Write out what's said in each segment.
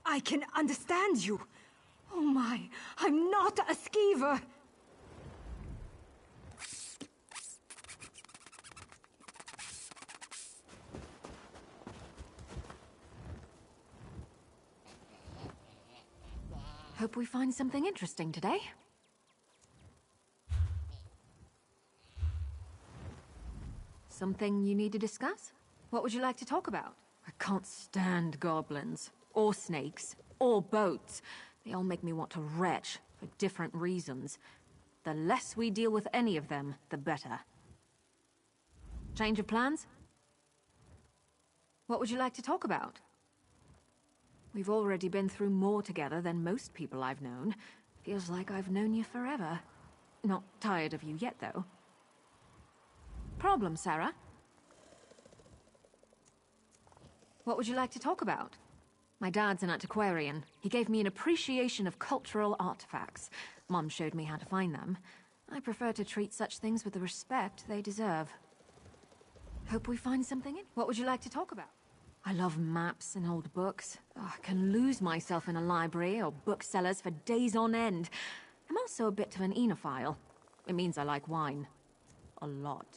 I can understand you. Oh my, I'm not a skeever. Hope we find something interesting today. Something you need to discuss? What would you like to talk about? I can't stand goblins, or snakes, or boats. They all make me want to retch, for different reasons. The less we deal with any of them, the better. Change of plans? What would you like to talk about? We've already been through more together than most people I've known. Feels like I've known you forever. Not tired of you yet, though. Problem, Sarah? What would you like to talk about? My dad's an antiquarian. He gave me an appreciation of cultural artifacts. Mom showed me how to find them. I prefer to treat such things with the respect they deserve. Hope we find something in. What would you like to talk about? I love maps and old books. Oh, I can lose myself in a library or booksellers for days on end. I'm also a bit of an enophile. It means I like wine. A lot.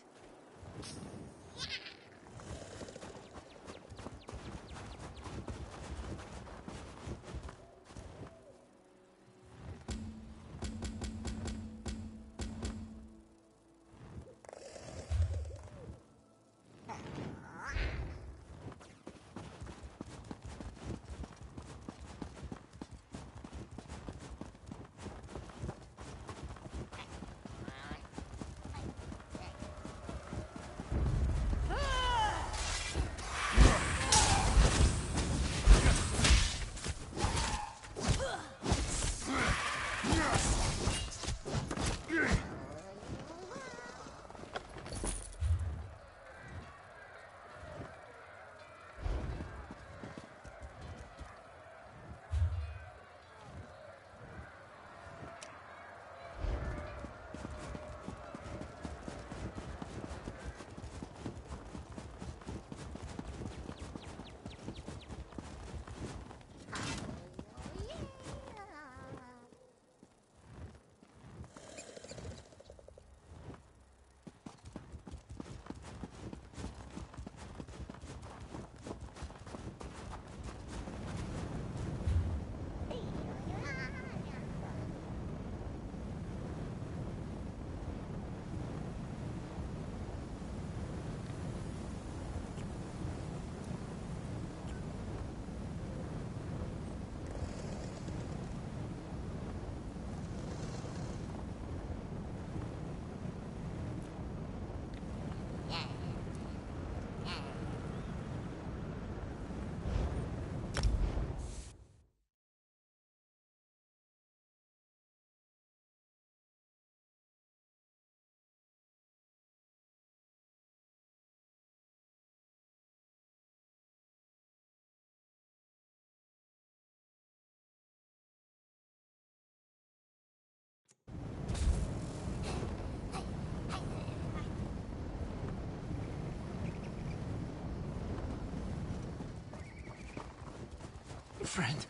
Friend,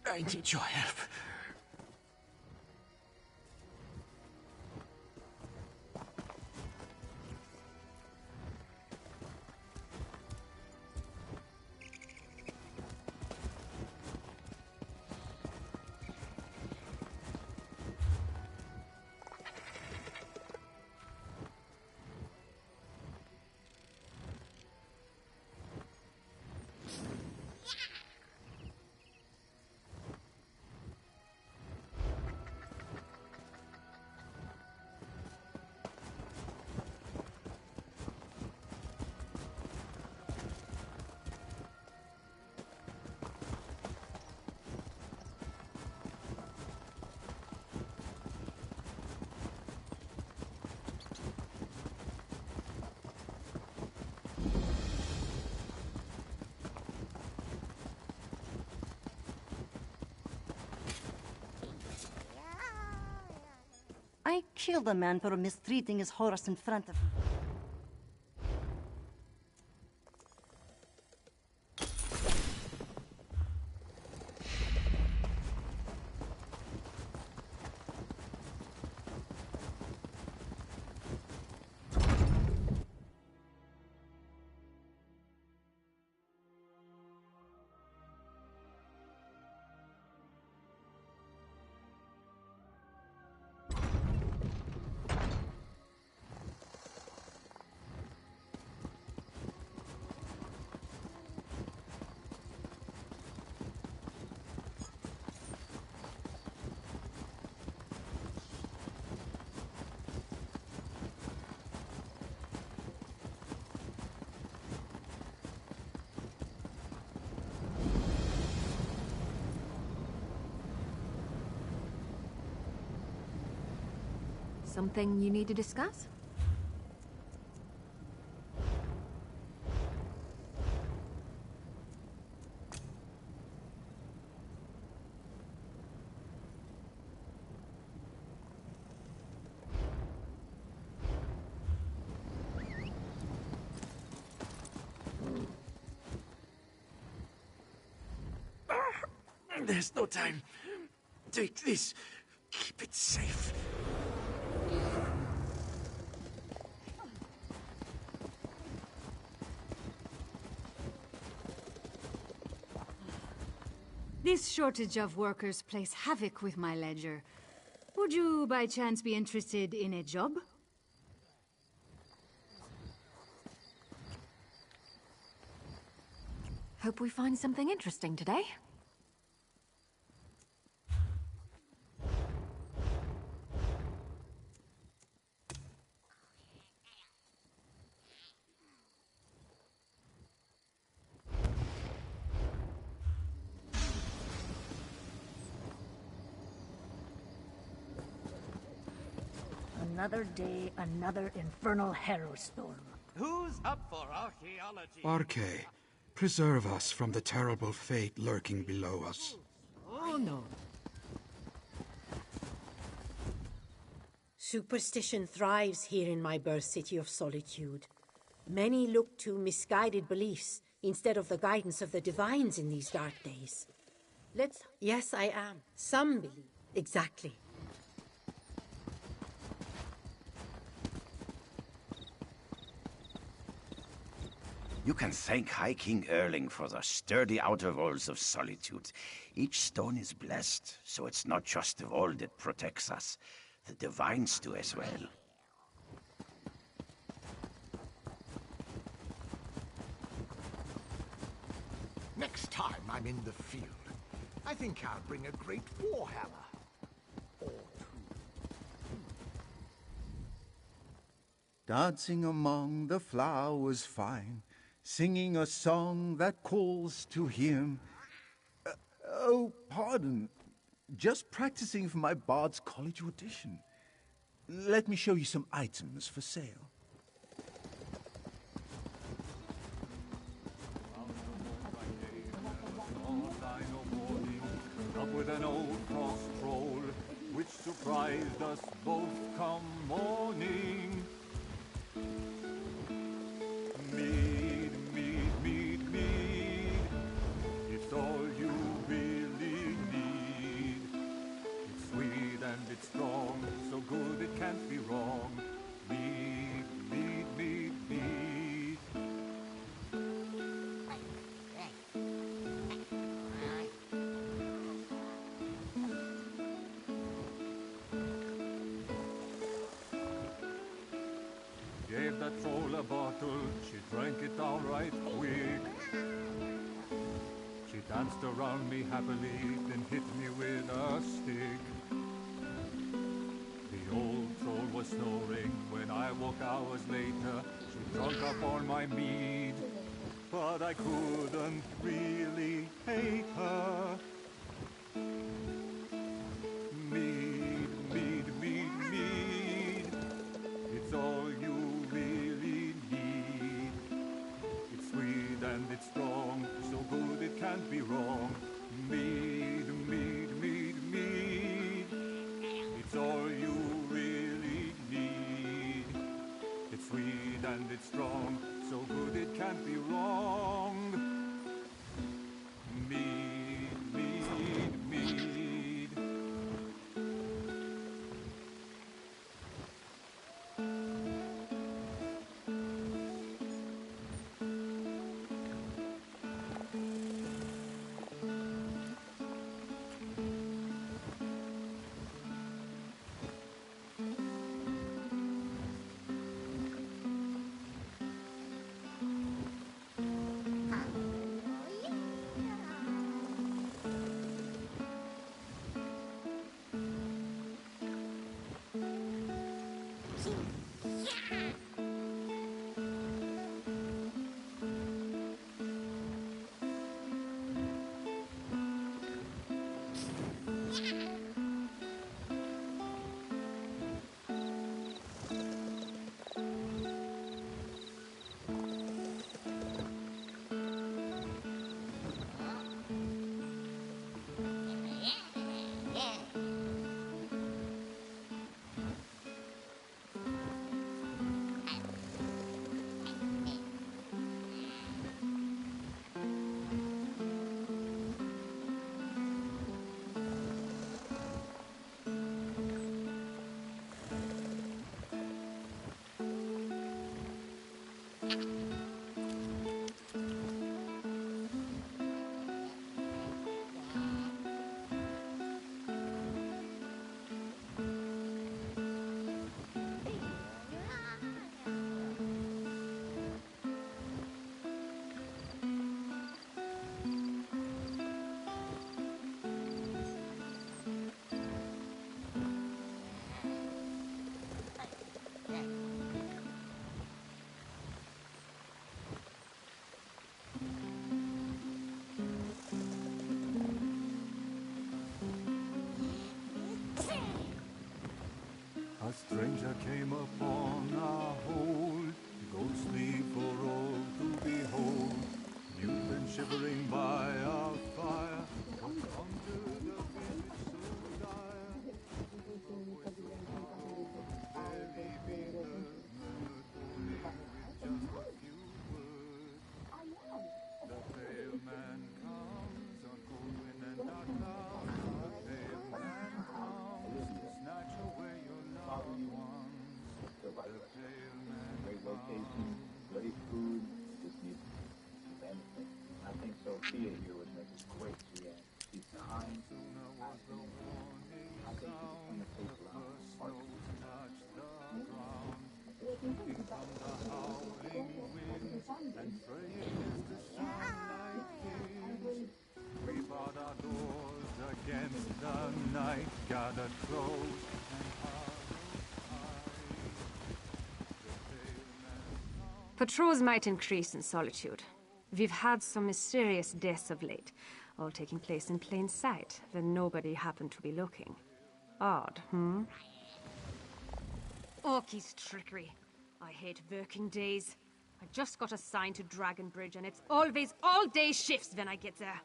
I need your help. I killed a man for mistreating his horse in front of me. Something you need to discuss? There's no time. Take this. Keep it safe. This shortage of workers plays havoc with my ledger. Would you, by chance, be interested in a job? Hope we find something interesting today. Another day, another infernal harrow storm. Who's up for archaeology? Arche, preserve us from the terrible fate lurking below us. Oh no. Superstition thrives here in my birth city of solitude. Many look to misguided beliefs instead of the guidance of the divines in these dark days. Yes, I am. Some believe. Exactly. You can thank High King Erling for the sturdy outer walls of solitude. Each stone is blessed, so it's not just the wall that protects us. The divines do as well. Next time I'm in the field, I think I'll bring a great warhammer. Or two. Dancing among the flowers fine, singing a song that calls to him. Oh, pardon. Just practicing for my Bard's College audition. Let me show you some items for sale. Up with an old cross troll, which surprised us both come morning. Mead, mead, mead, mead, it's all you really need. It's sweet and it's strong, so good it can't be wrong. Mead, mead, mead, mead. Gave that troll a bottle, she drank it down right quick. She danced around me happily, then hit me with a stick. The old troll was snoring when I woke hours later. She drunk up all my mead, but I couldn't really hate her. Mead, mead, mead, mead, it's all you really need. It's sweet and it's strong, so good it can't be wrong. Mead, mead, mead, mead, it's all you really need. It's sweet and it's strong, so good it can't be wrong. Mead, mead, mead. A stranger came upon our hold, ghostly for all to behold. Mute and shivering by our fire, what conjured a visit so dire? Barely being murmured only with just a few words. The pale man comes on cold wind and dark clouds. The pale man comes to snatch away your loved ones. The pale man comes. Ready food, just need anything. I think Sophia here would make it quick. She's kind. Sooner was the warning sound. The first snows touched the ground. In come the howling winds, and fraying is the sunlight kings. We barred our doors against the night, gathered close and high. Patrols might increase in Solitude. We've had some mysterious deaths of late, all taking place in plain sight, when nobody happened to be looking. Odd, hmm? Orky's trickery. I hate working days. I just got assigned to Dragon Bridge, and it's always all-day shifts when I get there.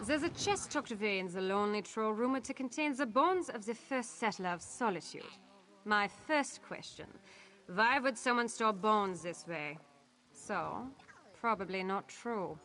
There's a chest tucked away in the lonely troll rumored to contain the bones of the first settler of Solitude. My first question, why would someone store bones this way? So, probably not true.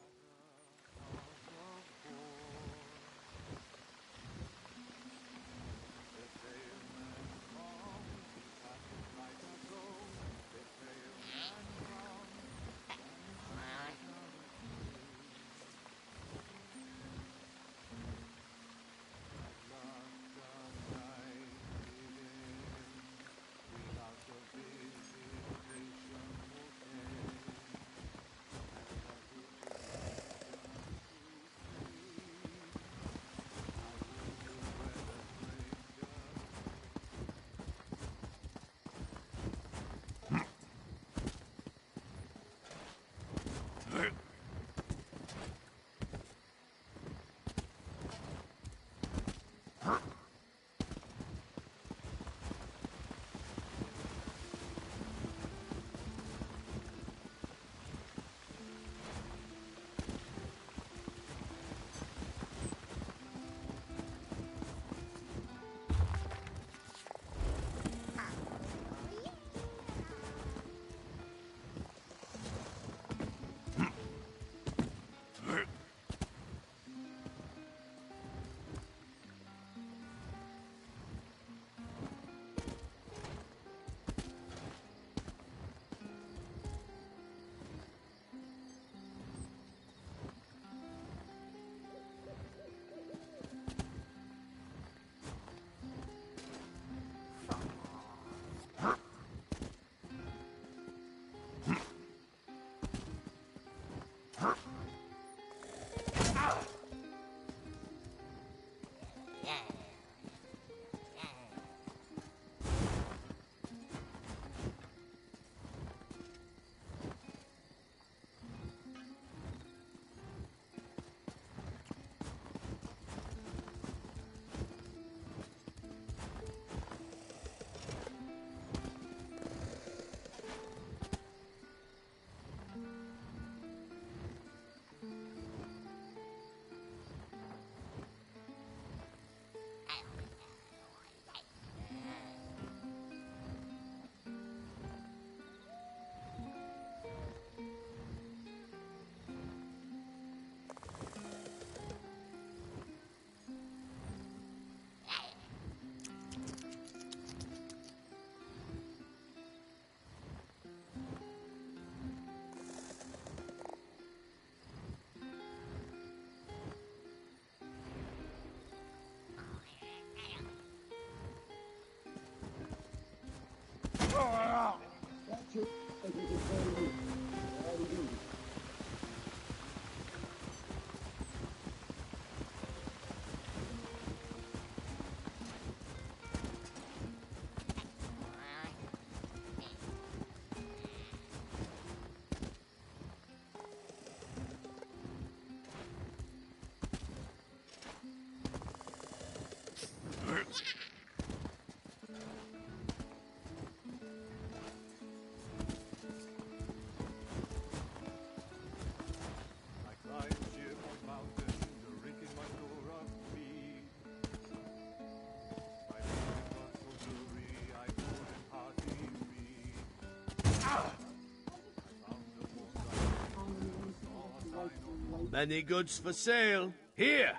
Many goods for sale. Here!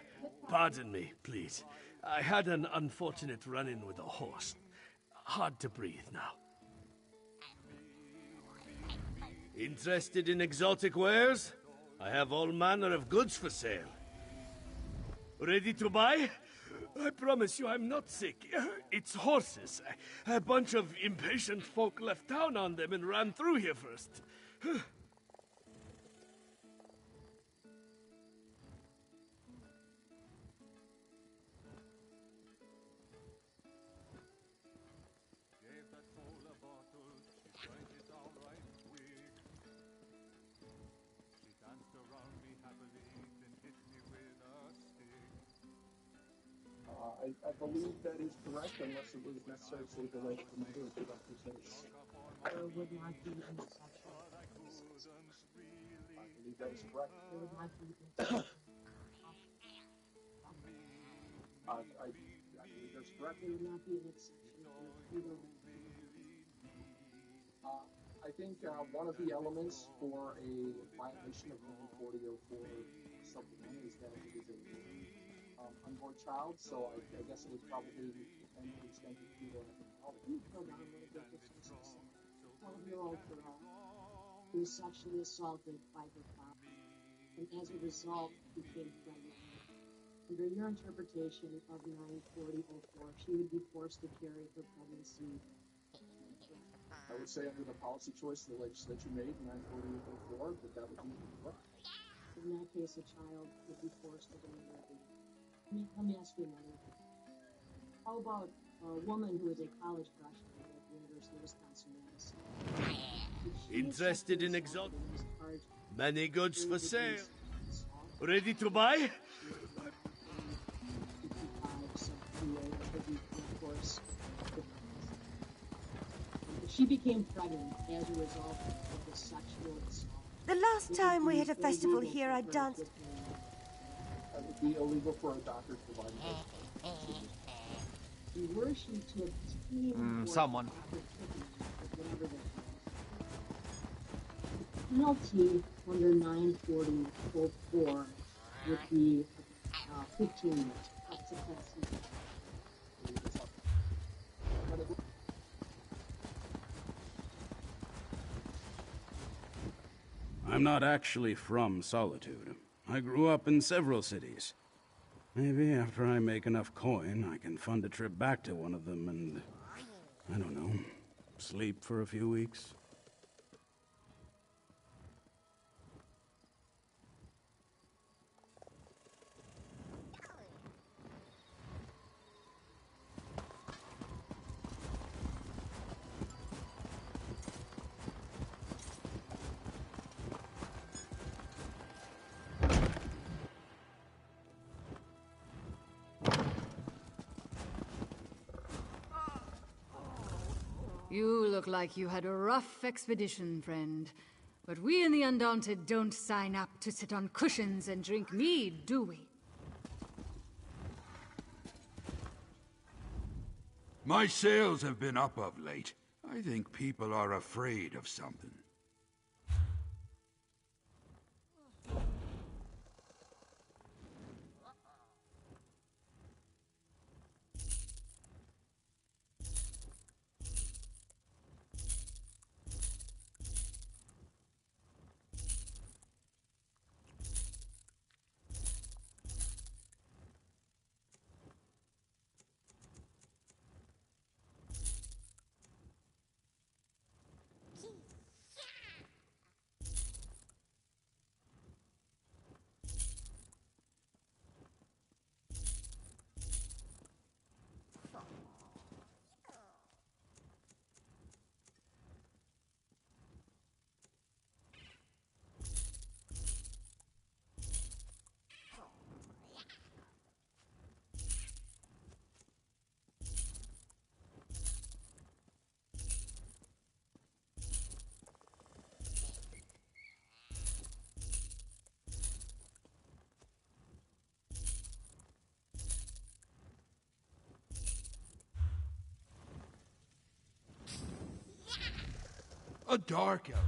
Pardon me, please. I had an unfortunate run-in with a horse. Hard to breathe now. Interested in exotic wares? I have all manner of goods for sale. Ready to buy? I promise you I'm not sick. It's horses. A bunch of impatient folk left town on them and ran through here first. I believe that is correct, unless it was necessary to say the right number of representatives. There would not be intersection. I believe that is correct. There would not be intersection. I believe that's correct. There would not be an exception. I think one of the elements for a violation of 4004 supplement is that it is a unborn child, so I guess it was probably an extended to You killed on one of the 12-year-old girl who was sexually assaulted by her father, and as a result became pregnant. Under your interpretation of 94004, she would be forced to carry her pregnancy. I would say under the policy choice the legislature made in 94004, that would be correct. In that case, a child would be forced to deliver the. Let me ask you another. How about a woman who is a college freshman at the University of Wisconsin-Madison? Interested in exotic? Many goods for sale. Ready to buy? She became pregnant as a result of the sexual assault. The last time we had a festival here, I danced. It would be illegal for a doctor to provide Were she to obtain someone. The penalty under 94004 would be 15 years. That's a penalty. I'm not actually from Solitude. I grew up in several cities. Maybe after I make enough coin, I can fund a trip back to one of them and, I don't know, sleep for a few weeks. You look like you had a rough expedition, friend. But we in the Undaunted don't sign up to sit on cushions and drink mead, do we? My sales have been up of late. I think people are afraid of something. A dark elf.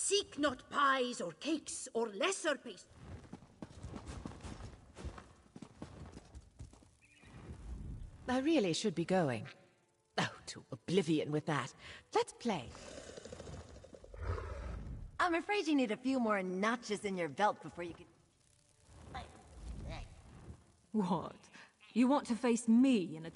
Seek not pies or cakes or lesser pastries. I really should be going. Oh, to oblivion with that. Let's play. I'm afraid you need a few more notches in your belt before you can... What? You want to face me in a...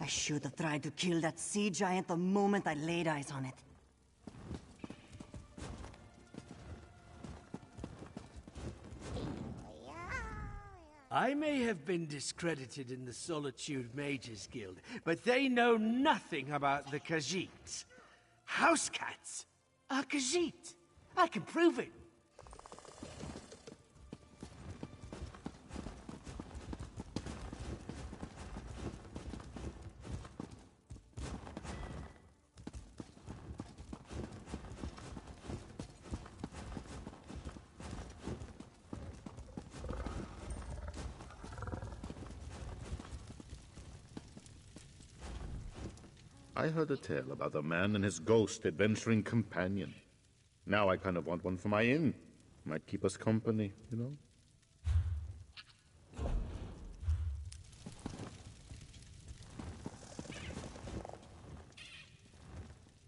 I should have tried to kill that sea giant the moment I laid eyes on it. I may have been discredited in the Solitude Mages Guild, but they know nothing about the Khajiits. House cats are Khajiit. I can prove it. I heard a tale about a man and his ghost adventuring companion. Now I kind of want one for my inn. Might keep us company, you know?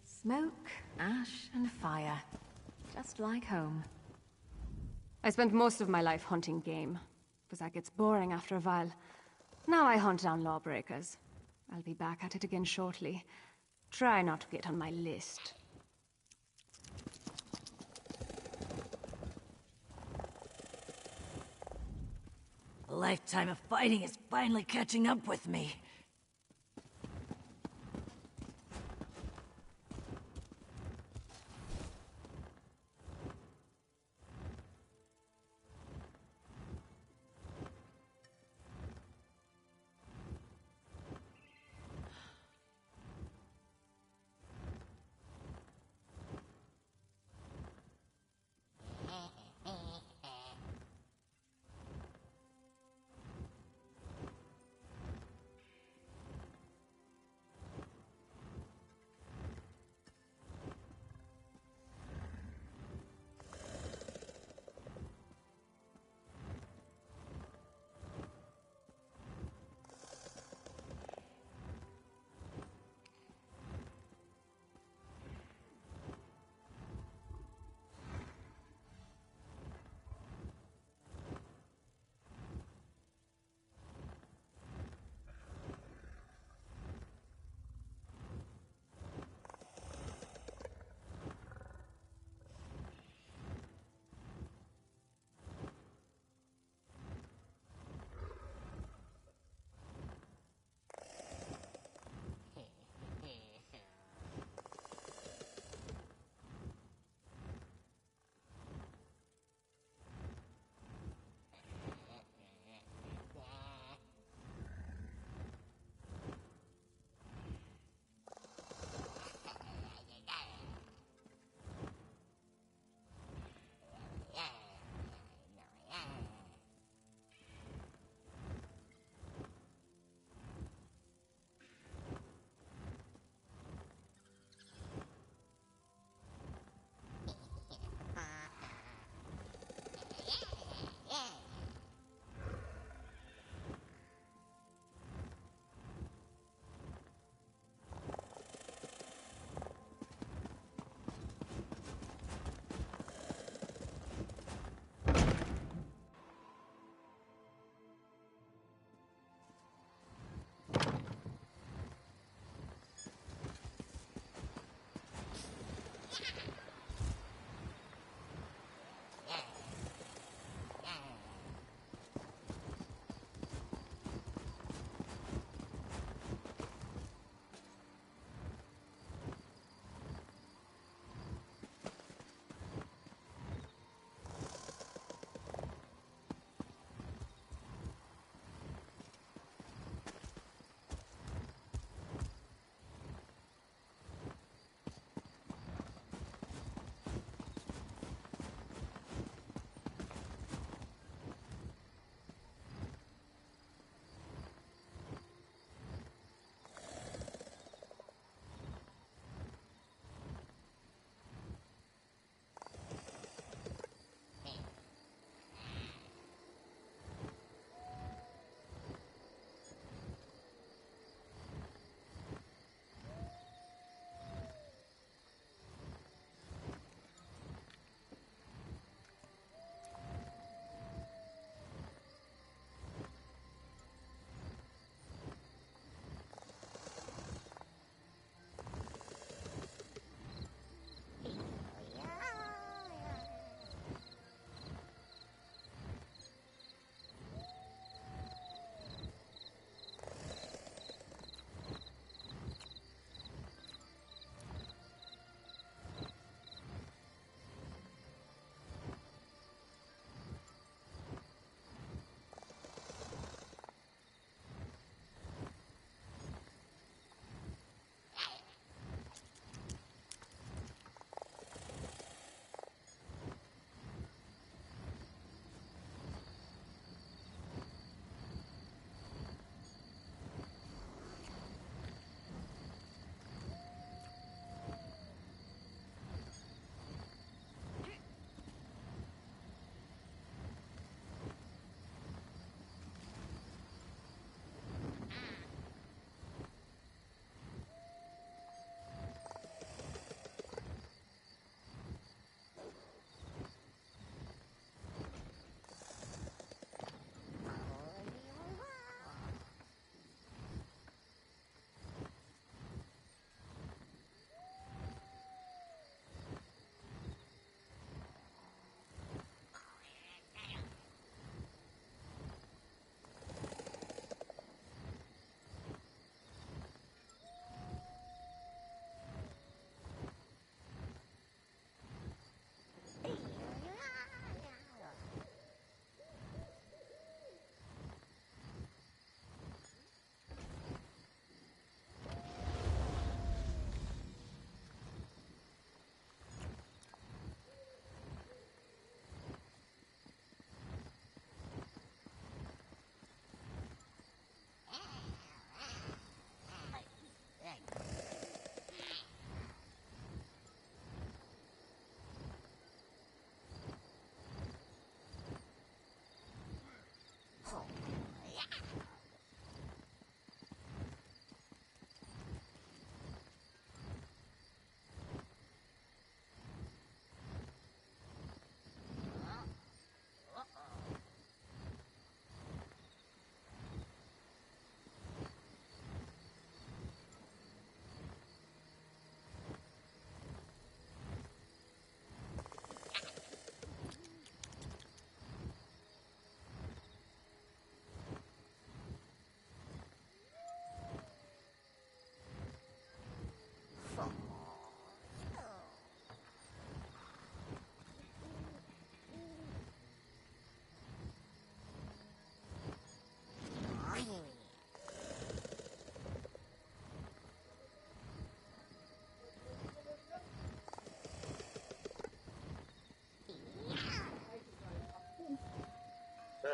Smoke, ash, and fire. Just like home. I spent most of my life hunting game, but that gets boring after a while. Now I hunt down lawbreakers. I'll be back at it again shortly. Try not to get on my list. A lifetime of fighting is finally catching up with me.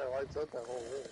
it lights up that whole room.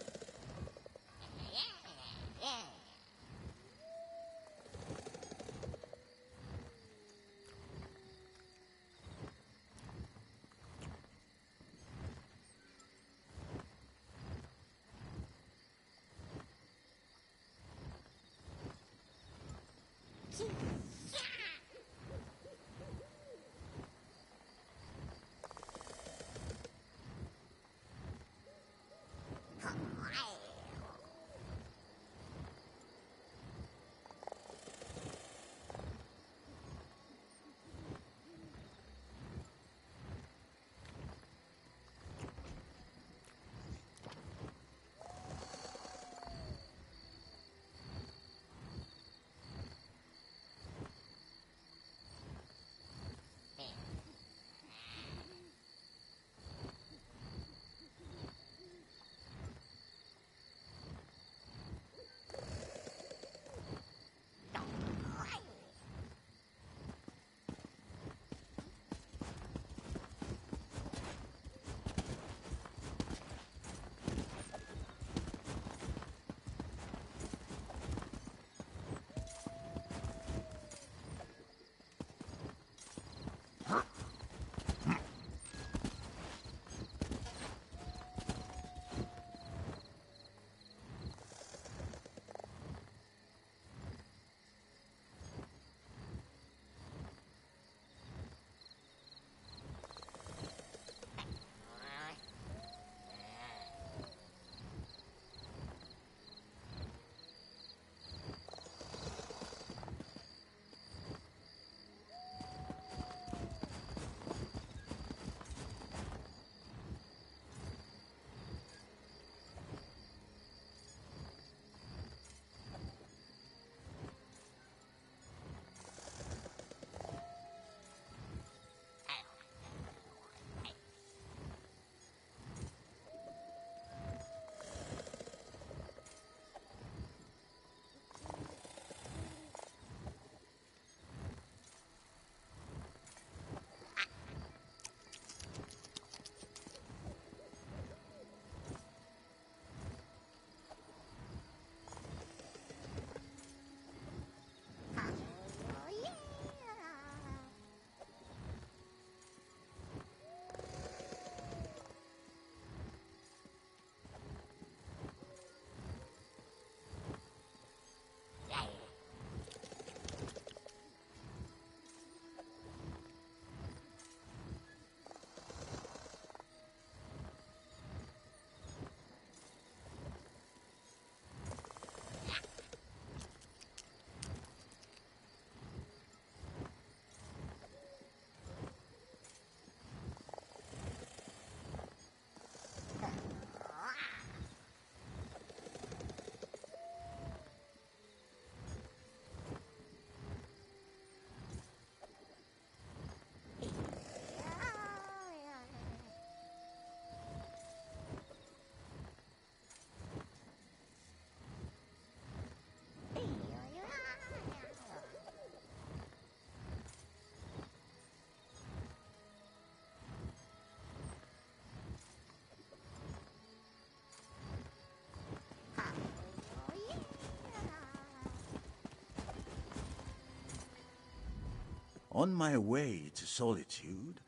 On my way to Solitude,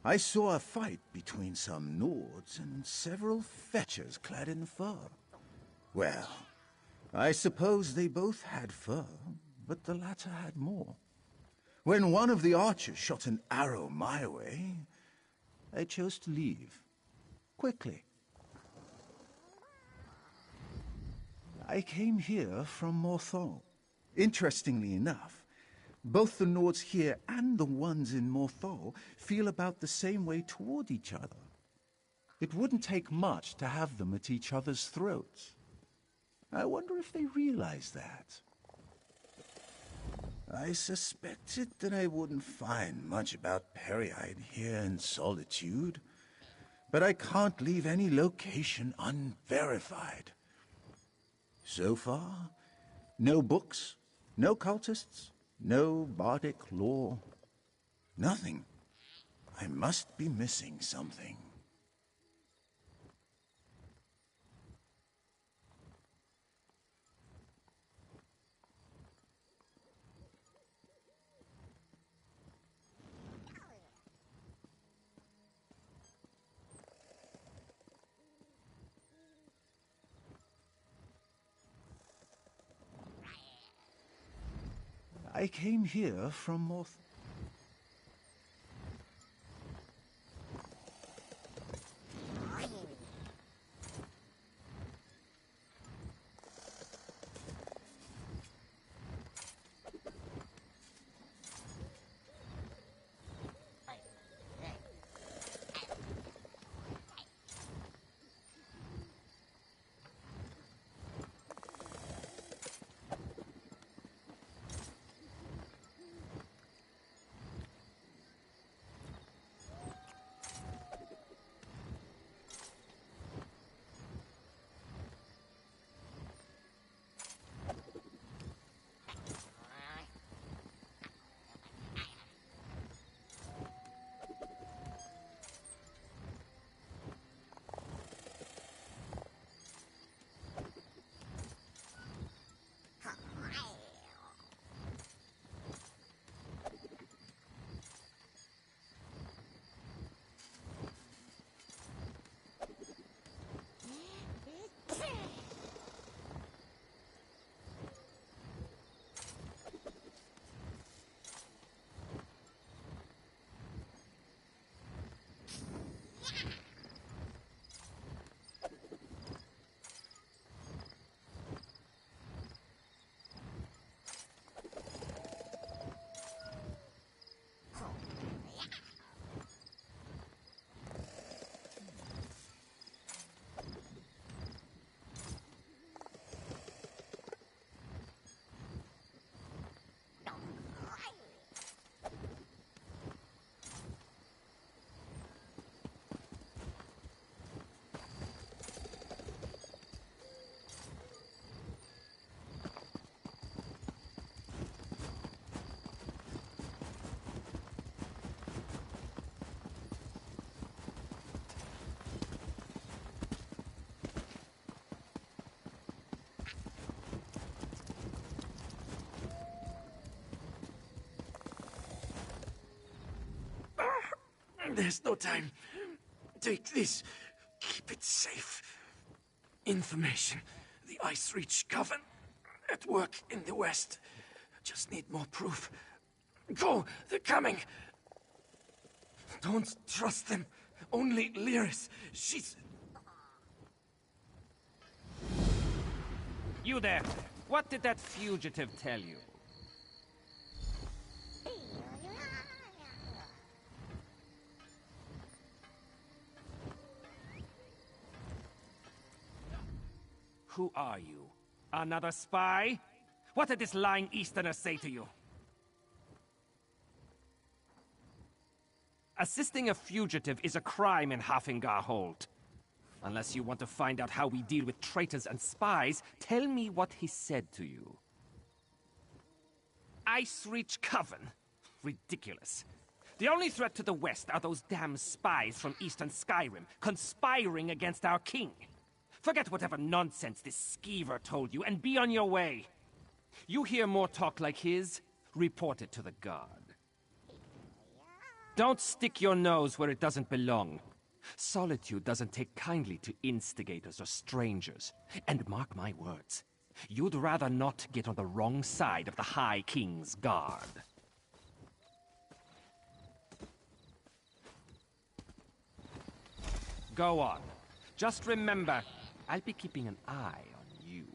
I saw a fight between some Nords and several fetchers clad in fur. Well, I suppose they both had fur, but the latter had more. When one of the archers shot an arrow my way, I chose to leave. Quickly. I came here from Morthal. Interestingly enough, both the Nords here and the ones in Morthal feel about the same way toward each other. It wouldn't take much to have them at each other's throats. I wonder if they realize that. I suspected that I wouldn't find much about Pereide here in Solitude, but I can't leave any location unverified. So far, no books, no cultists, no bardic lore. Nothing. I must be missing something. I came here from North... There's no time. Take this. Keep it safe. Information. The Ice Reach Coven. At work in the west. Just need more proof. Go! They're coming! Don't trust them. Only Lyris. She's... You there. What did that fugitive tell you? Who are you? Another spy? What did this lying Easterner say to you? Assisting a fugitive is a crime in Hafingar Hold. Unless you want to find out how we deal with traitors and spies, tell me what he said to you. Ice Reach Coven? Ridiculous. The only threat to the west are those damn spies from Eastern Skyrim, conspiring against our king. Forget whatever nonsense this skeever told you, and be on your way. You hear more talk like his, report it to the guard. Don't stick your nose where it doesn't belong. Solitude doesn't take kindly to instigators or strangers. And mark my words, you'd rather not get on the wrong side of the High King's guard. Go on. Just remember, I'll be keeping an eye on you.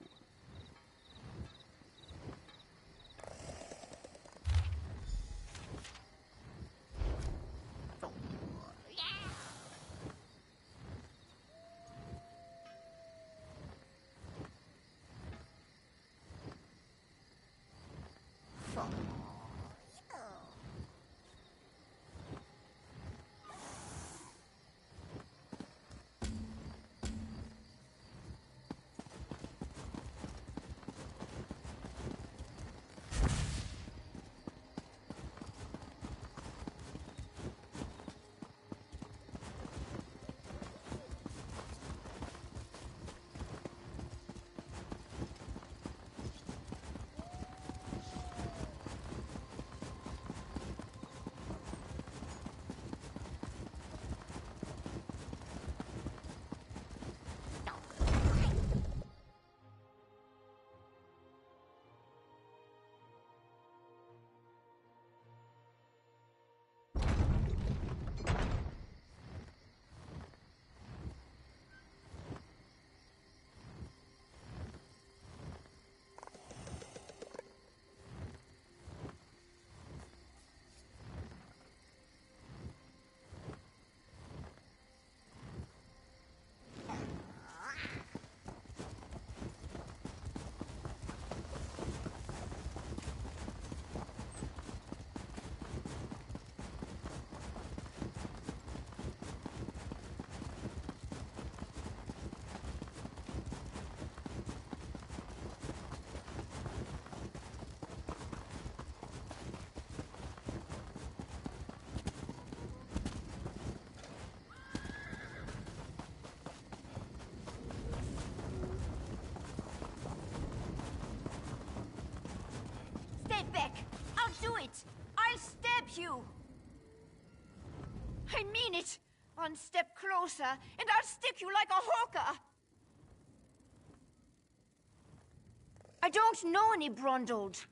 stab you! I mean it! One step closer, and I'll stick you like a hawker! I don't know any Brondold.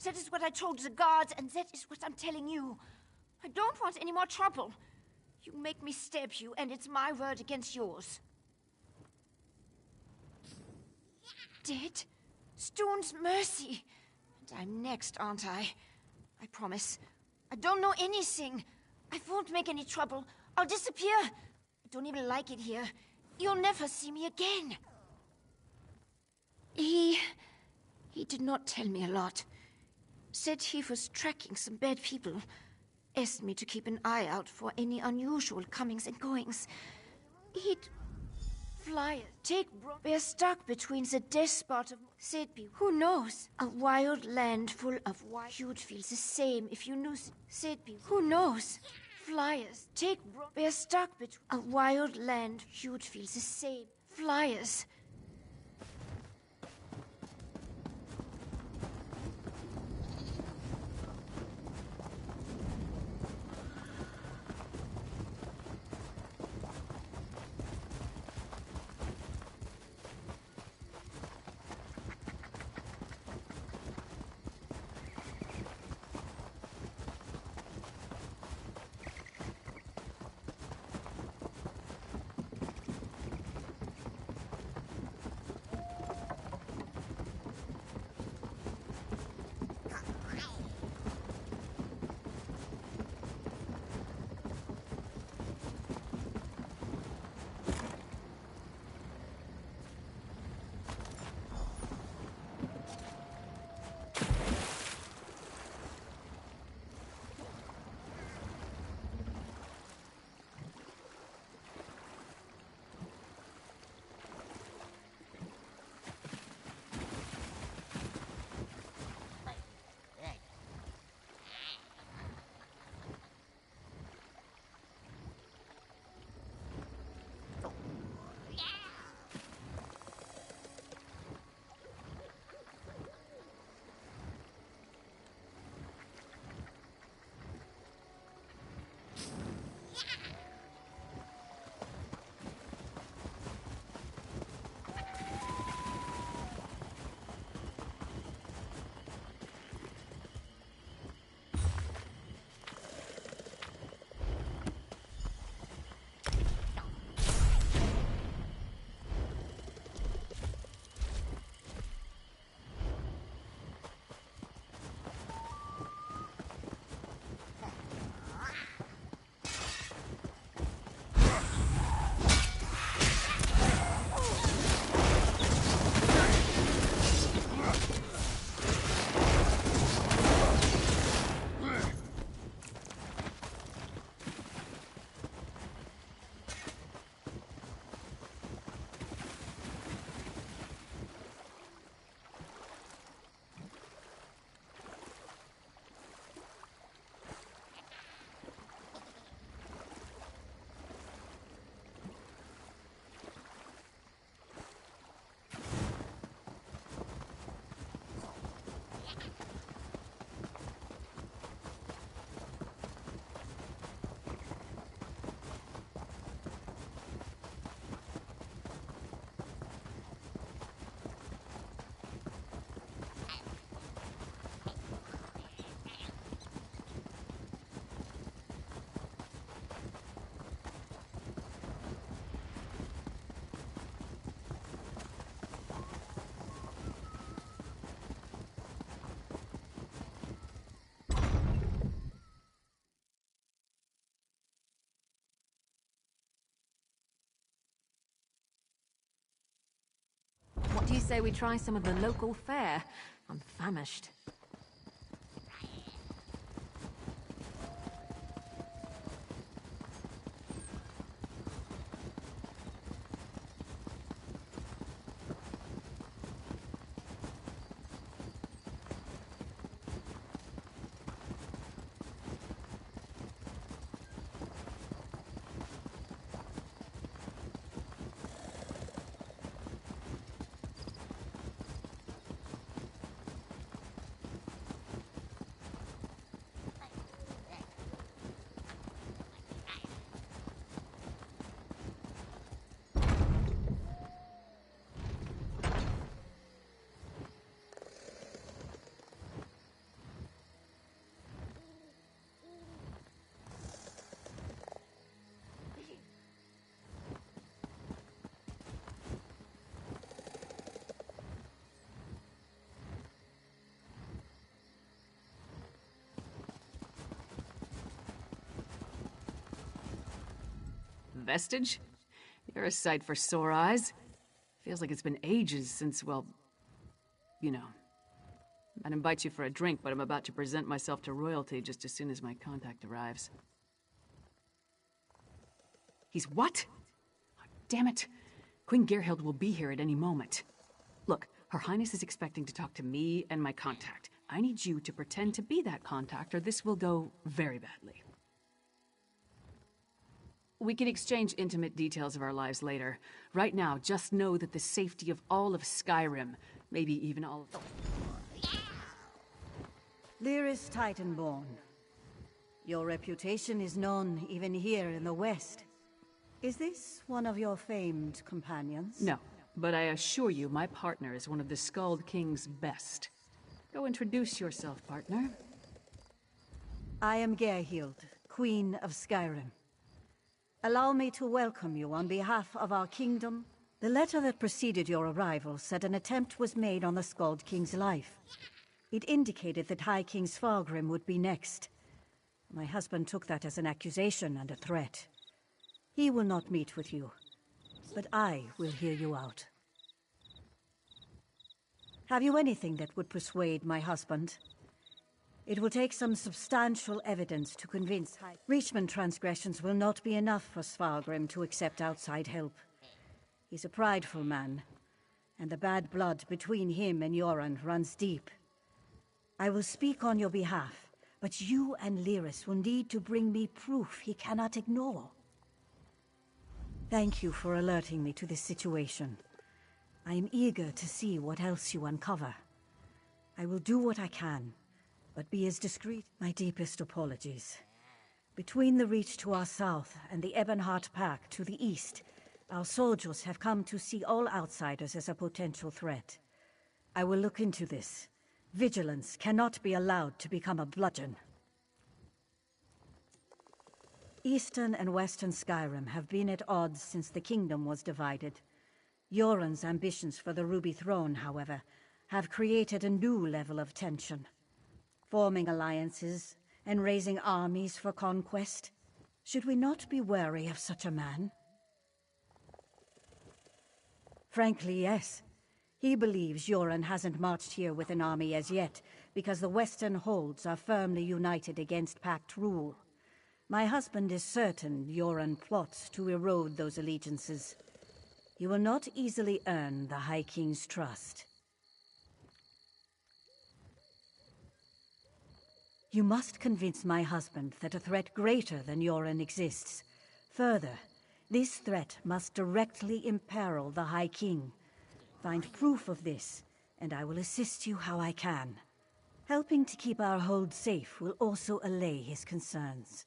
That is what I told the guards, and that is what I'm telling you. I don't want any more trouble. You make me stab you, and it's my word against yours. Dead? Stone's mercy. And I'm next, aren't I? I promise. I don't know anything. I won't make any trouble. I'll disappear. I don't even like it here. You'll never see me again. He did not tell me a lot. Said he was tracking some bad people. Asked me to keep an eye out for any unusual comings and goings. He'd fly, we're stuck between the death spot of Sedby. Who knows? A wild land full of wild. You'd feel the same if you knew Sedby. Who knows? Flyers, we're stuck between a wild land. You'd feel the same. Flyers. What do you say we try some of the local fare? I'm famished. vestige? You're a sight for sore eyes. Feels like it's been ages since, well, you know. I'd invite you for a drink, but I'm about to present myself to royalty just as soon as my contact arrives. He's what? Oh, damn it. Queen Gerhild will be here at any moment. Look, Her Highness is expecting to talk to me and my contact. I need you to pretend to be that contact, or this will go very badly. We can exchange intimate details of our lives later. Right now, just know that the safety of all of Skyrim, maybe even all of... Lyris Titanborn. Your reputation is known even here in the West. Is this one of your famed companions? No, but I assure you my partner is one of the Skald King's best. Go introduce yourself, partner. I am Gerhild, Queen of Skyrim. Allow me to welcome you on behalf of our kingdom. The letter that preceded your arrival said an attempt was made on the Skald King's life. It indicated that High King Svargrim would be next. My husband took that as an accusation and a threat. He will not meet with you, but I will hear you out. Have you anything that would persuade my husband? It will take some substantial evidence to convince Reachman transgressions will not be enough for Svargrim to accept outside help. He's a prideful man, and the bad blood between him and Yoran runs deep. I will speak on your behalf, but you and Lyris will need to bring me proof he cannot ignore. Thank you for alerting me to this situation. I am eager to see what else you uncover. I will do what I can, but be as discreet. My deepest apologies. Between the Reach to our south and the Ebonheart Pack to the east, our soldiers have come to see all outsiders as a potential threat. I will look into this. Vigilance cannot be allowed to become a bludgeon. Eastern and Western Skyrim have been at odds since the kingdom was divided. Yoren's ambitions for the Ruby Throne, however, have created a new level of tension. Forming alliances and raising armies for conquest. Should we not be wary of such a man? Frankly, yes. He believes Yoren hasn't marched here with an army as yet, because the Western holds are firmly united against Pact rule. My husband is certain Yoren plots to erode those allegiances. You will not easily earn the High King's trust. You must convince my husband that a threat greater than Yoren exists. Further, this threat must directly imperil the High King. Find proof of this, and I will assist you how I can. Helping to keep our hold safe will also allay his concerns.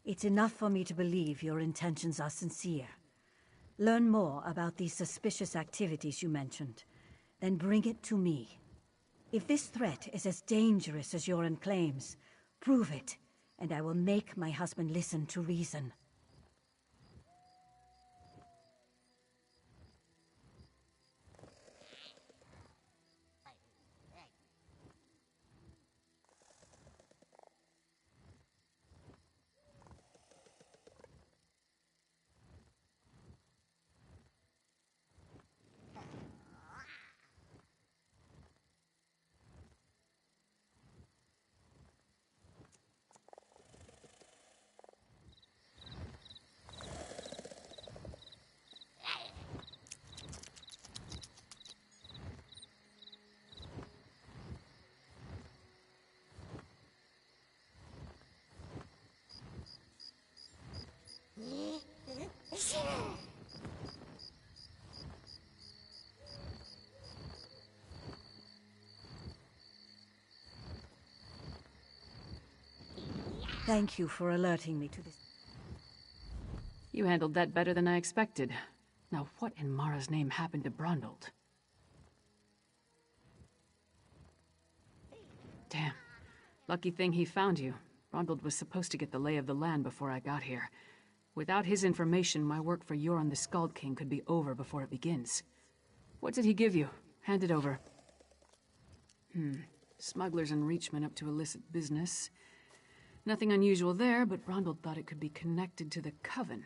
It's enough for me to believe your intentions are sincere. Learn more about these suspicious activities you mentioned, then bring it to me. If this threat is as dangerous as Yoren claims, prove it, and I will make my husband listen to reason. Thank you for alerting me to this. You handled that better than I expected. Now what in Mara's name happened to Brundold? Damn. Lucky thing he found you. Brundold was supposed to get the lay of the land before I got here. Without his information, my work for Yoran the Skald King could be over before it begins. What did he give you? Hand it over. Smugglers and Reachmen up to illicit business. Nothing unusual there, but Brundold thought it could be connected to the Coven.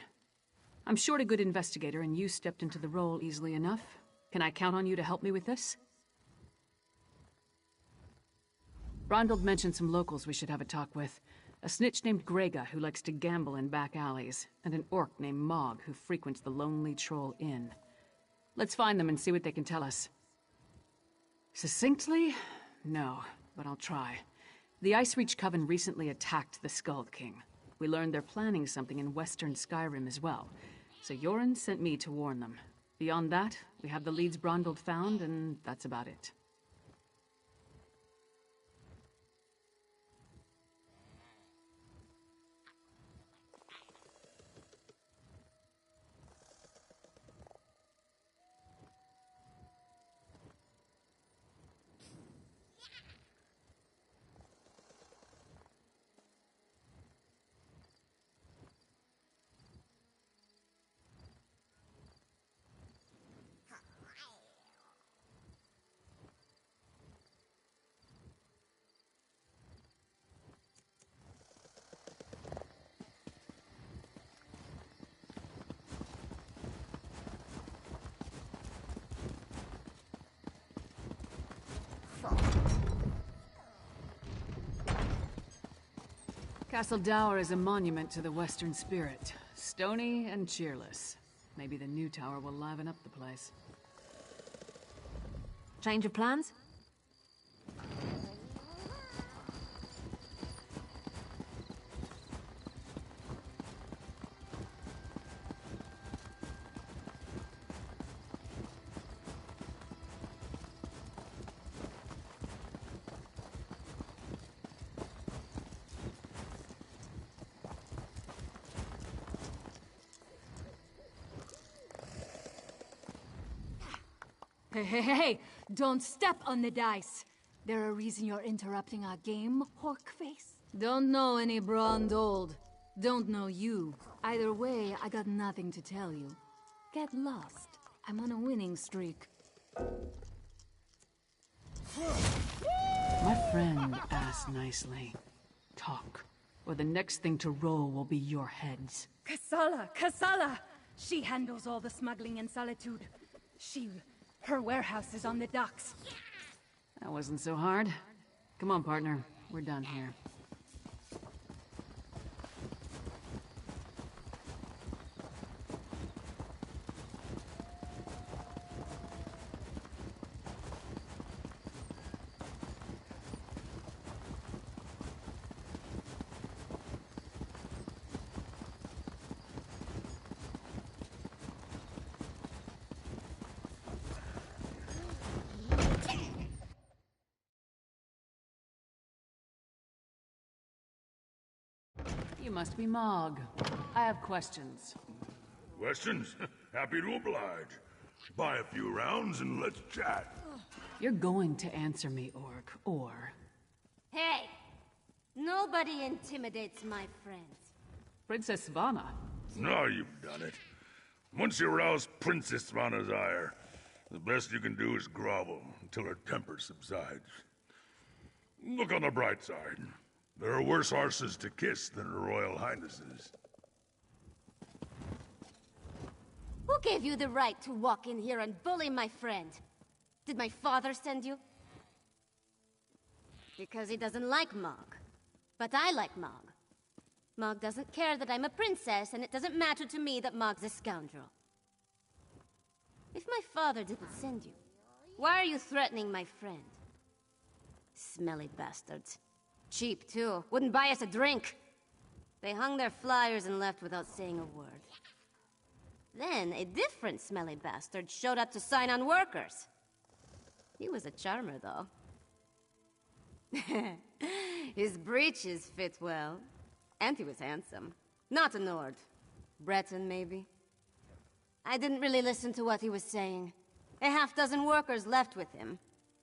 I'm short a good investigator, and you stepped into the role easily enough. Can I count on you to help me with this? Brundold mentioned some locals we should have a talk with. A snitch named Grega, who likes to gamble in back alleys, and an orc named Mog, who frequents the Lonely Troll Inn. Let's find them and see what they can tell us. Succinctly? No, but I'll try. The Ice Reach Coven recently attacked the Skald King. We learned they're planning something in western Skyrim as well, so Yoran sent me to warn them. Beyond that, we have the leads Brundold found, and that's about it. Castle Dower is a monument to the Western spirit. Stony and cheerless. Maybe the new tower will liven up the place. Change of plans? Hey, don't step on the dice. There a reason you're interrupting our game, Horkface? Don't know any Brundold. Don't know you. Either way, I got nothing to tell you. Get lost. I'm on a winning streak. My friend asked nicely. Talk, or the next thing to roll will be your heads. Kasala! She handles all the smuggling in Solitude. Her warehouse is on the docks. That wasn't so hard. Come on, partner. We're done here. You must be Mog. I have questions. Questions? Happy to oblige. Buy a few rounds and let's chat. You're going to answer me, Orc, or... Hey! Nobody intimidates my friends. Princess Svana. Now you've done it. Once you rouse Princess Svana's ire, the best you can do is grovel until her temper subsides. Look on the bright side. There are worse horses to kiss than her royal highnesses. Who gave you the right to walk in here and bully my friend? Did my father send you? Because he doesn't like Mog. But I like Mog. Mog doesn't care that I'm a princess, and it doesn't matter to me that Mog's a scoundrel. If my father didn't send you, why are you threatening my friend? Smelly bastards. Cheap, too. Wouldn't buy us a drink. They hung their flyers and left without saying a word. Then, a different smelly bastard showed up to sign on workers. He was a charmer, though. His breeches fit well. And he was handsome. Not a Nord. Breton, maybe? I didn't really listen to what he was saying. A half-dozen workers left with him.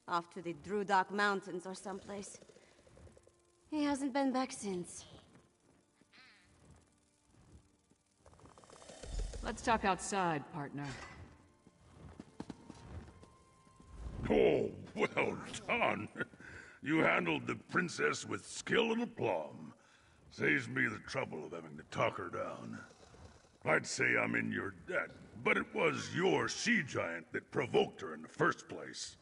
Off to the Drudok Mountains or someplace. He hasn't been back since. Let's talk outside, partner. Oh, well done. You handled the princess with skill and aplomb. Saves me the trouble of having to talk her down. I'd say I'm in your debt, but it was your sea giant that provoked her in the first place.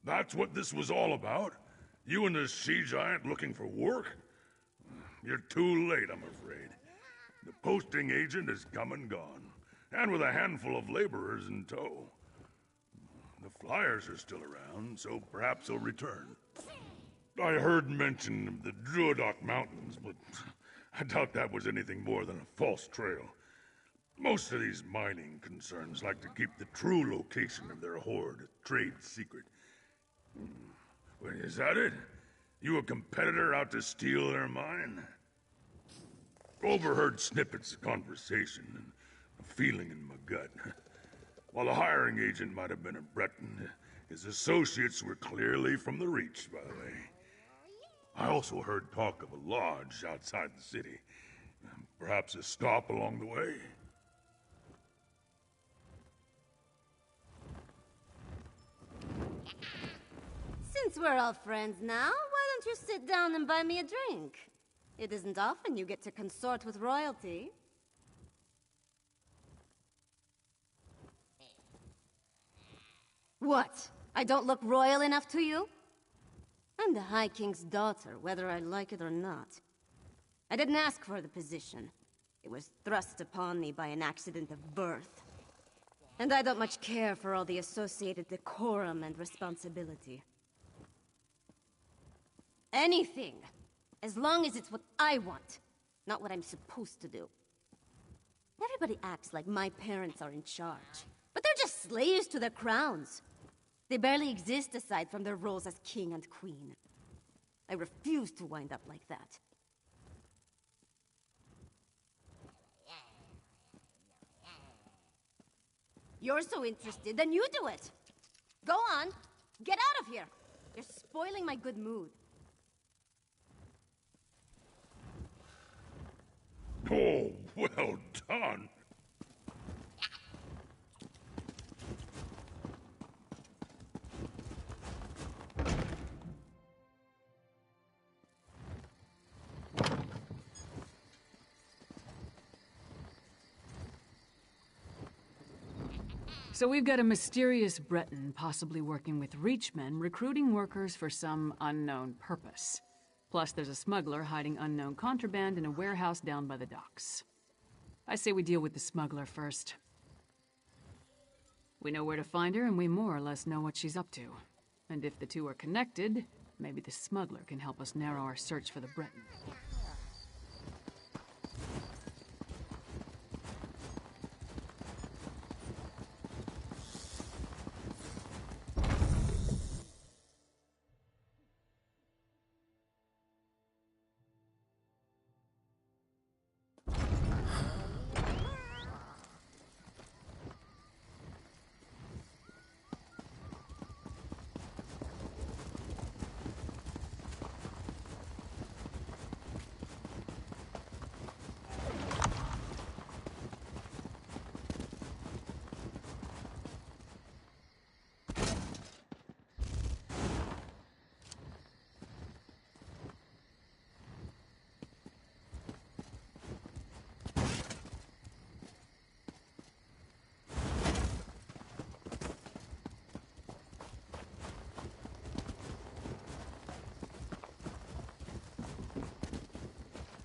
That's what this was all about? You and this sea giant looking for work? You're too late, I'm afraid. The posting agent has come and gone, and with a handful of laborers in tow. The flyers are still around, so perhaps they'll return. I heard mention of the Drudok Mountains, but I doubt that was anything more than a false trail. Most of these mining concerns like to keep the true location of their hoard a trade secret. Well, is that it? You a competitor out to steal their mine? Overheard snippets of conversation and a feeling in my gut. While the hiring agent might have been a Breton, his associates were clearly from the Reach, by the way. I also heard talk of a lodge outside the city. Perhaps a stop along the way? Since we're all friends now, why don't you sit down and buy me a drink? It isn't often you get to consort with royalty. What? I don't look royal enough to you? I'm the High King's daughter, whether I like it or not. I didn't ask for the position. It was thrust upon me by an accident of birth. And I don't much care for all the associated decorum and responsibility. Anything, as long as it's what I want, not what I'm supposed to do. Everybody acts like my parents are in charge, but they're just slaves to their crowns. They barely exist aside from their roles as king and queen. I refuse to wind up like that. You're so interested, then you do it! Go on! Get out of here! You're spoiling my good mood. Oh, well done! So we've got a mysterious Breton possibly working with Reachmen, recruiting workers for some unknown purpose. Plus there's a smuggler hiding unknown contraband in a warehouse down by the docks. I say we deal with the smuggler first. We know where to find her, and we more or less know what she's up to. And if the two are connected, maybe the smuggler can help us narrow our search for the Breton.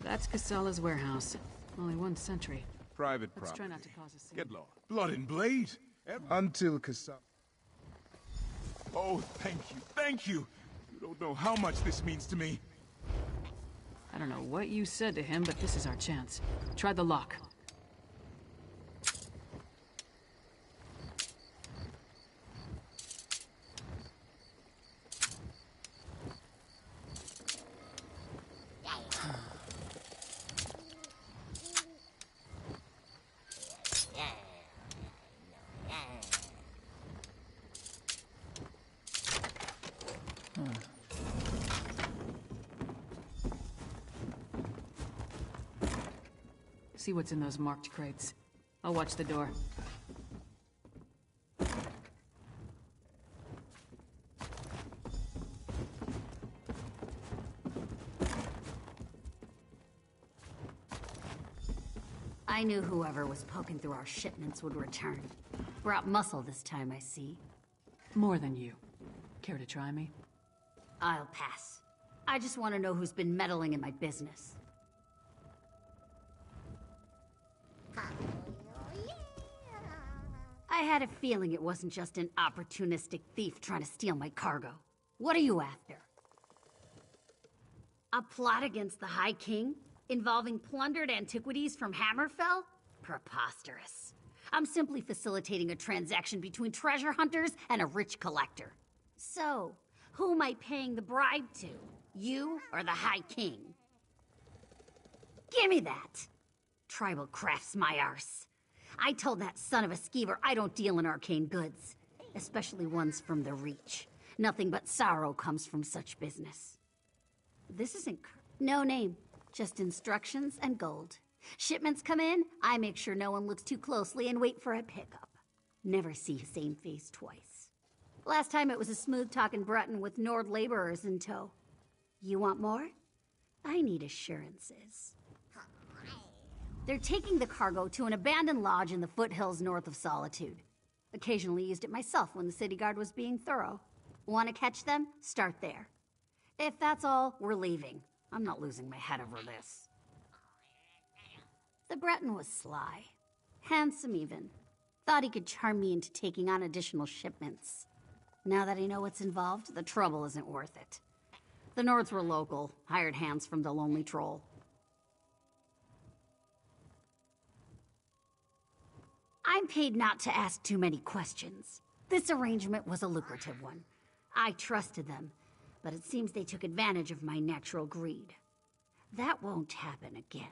That's Casala's warehouse. Only one sentry. Private Let's property. try not to cause a scene. Get low. Blood and blade. Until Casala. Oh, thank you. Thank you. You don't know how much this means to me. I don't know what you said to him, but this is our chance. Try the lock. See what's in those marked crates. I'll watch the door. I knew whoever was poking through our shipments would return. Brought muscle this time, I see. More than you. Care to try me? I'll pass. I just want to know who's been meddling in my business. I had a feeling it wasn't just an opportunistic thief trying to steal my cargo. What are you after? A plot against the High King? Involving plundered antiquities from Hammerfell? Preposterous. I'm simply facilitating a transaction between treasure hunters and a rich collector. So, who am I paying the bribe to? You or the High King? Give me that! Tribal crafts my arse. I told that son of a skeever I don't deal in arcane goods, especially ones from the Reach. Nothing but sorrow comes from such business. This isn't... No name, just instructions and gold. Shipments come in, I make sure no one looks too closely and wait for a pickup. Never see the same face twice. Last time it was a smooth-talking Breton with Nord laborers in tow. You want more? I need assurances. They're taking the cargo to an abandoned lodge in the foothills north of Solitude. Occasionally used it myself when the city guard was being thorough. Want to catch them? Start there. If that's all, we're leaving. I'm not losing my head over this. The Breton was sly. Handsome even. Thought he could charm me into taking on additional shipments. Now that I know what's involved, the trouble isn't worth it. The Nords were local, hired hands from the Lonely Troll. I'm paid not to ask too many questions. This arrangement was a lucrative one. I trusted them, but it seems they took advantage of my natural greed. That won't happen again.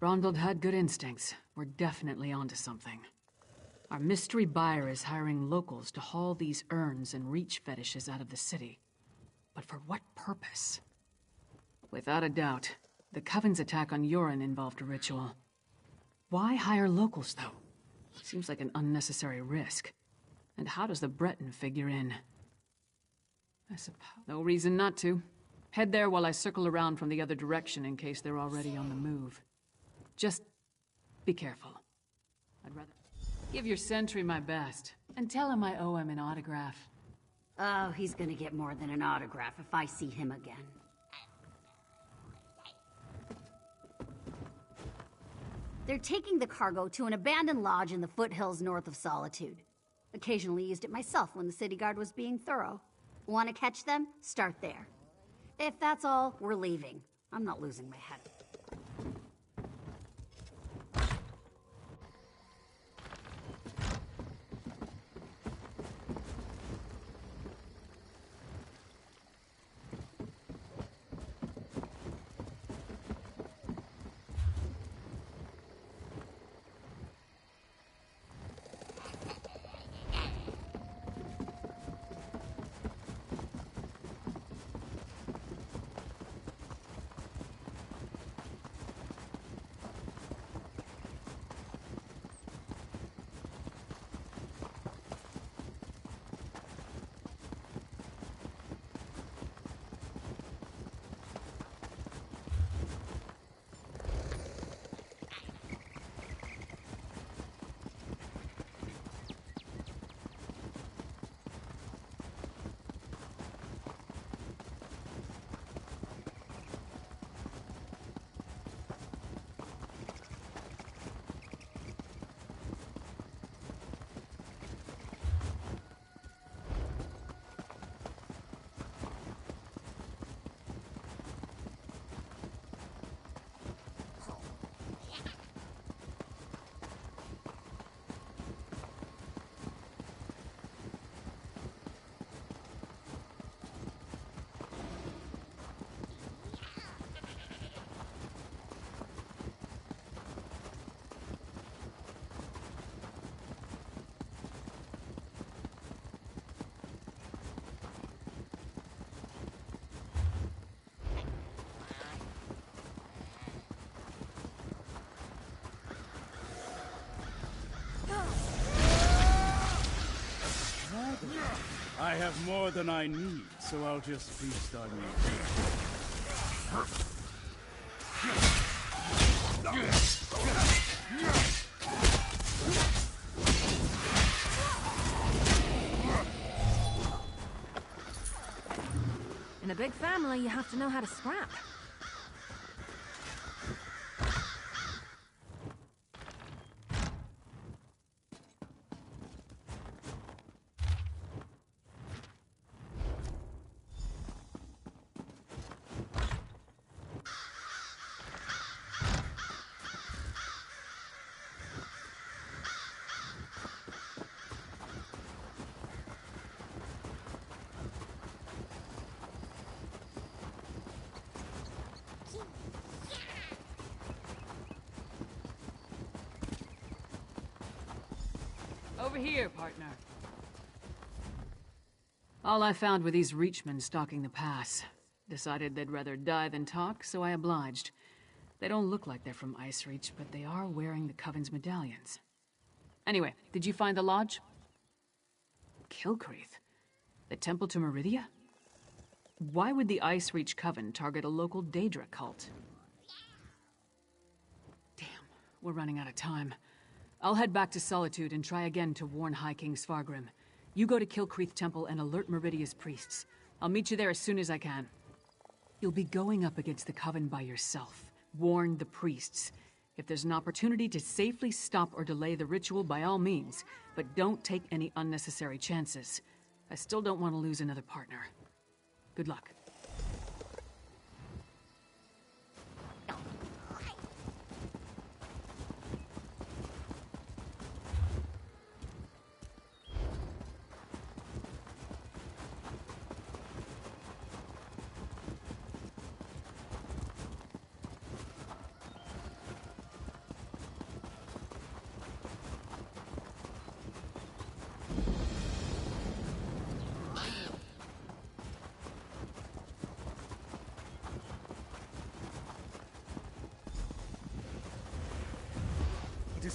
Ronald had good instincts. We're definitely onto something. Our mystery buyer is hiring locals to haul these urns and reach fetishes out of the city. But for what purpose? Without a doubt, the Coven's attack on Yoren involved a ritual. Why hire locals, though? Seems like an unnecessary risk. And how does the Breton figure in? I suppose no reason not to. Head there while I circle around from the other direction in case they're already on the move. Just be careful. I'd rather... Give your sentry my best, and tell him I owe him an autograph. Oh, he's gonna get more than an autograph if I see him again. They're taking the cargo to an abandoned lodge in the foothills north of Solitude. Occasionally used it myself when the city guard was being thorough. Want to catch them? Start there. If that's all, we're leaving. I'm not losing my head. I have more than I need, so I'll just feast on In a big family, you have to know how to scrap. Over here, partner. All I found were these Reachmen stalking the pass. Decided they'd rather die than talk, so I obliged. They don't look like they're from Icereach, but they are wearing the Coven's medallions. Anyway, did you find the lodge? Kilcreath? The temple to Meridia? Why would the Icereach Coven target a local Daedra cult? Damn, we're running out of time. I'll head back to Solitude and try again to warn High King Svargrim. You go to Kilcreath Temple and alert Meridia's priests. I'll meet you there as soon as I can. You'll be going up against the Coven by yourself. Warn the priests. If there's an opportunity to safely stop or delay the ritual, by all means, but don't take any unnecessary chances. I still don't want to lose another partner. Good luck.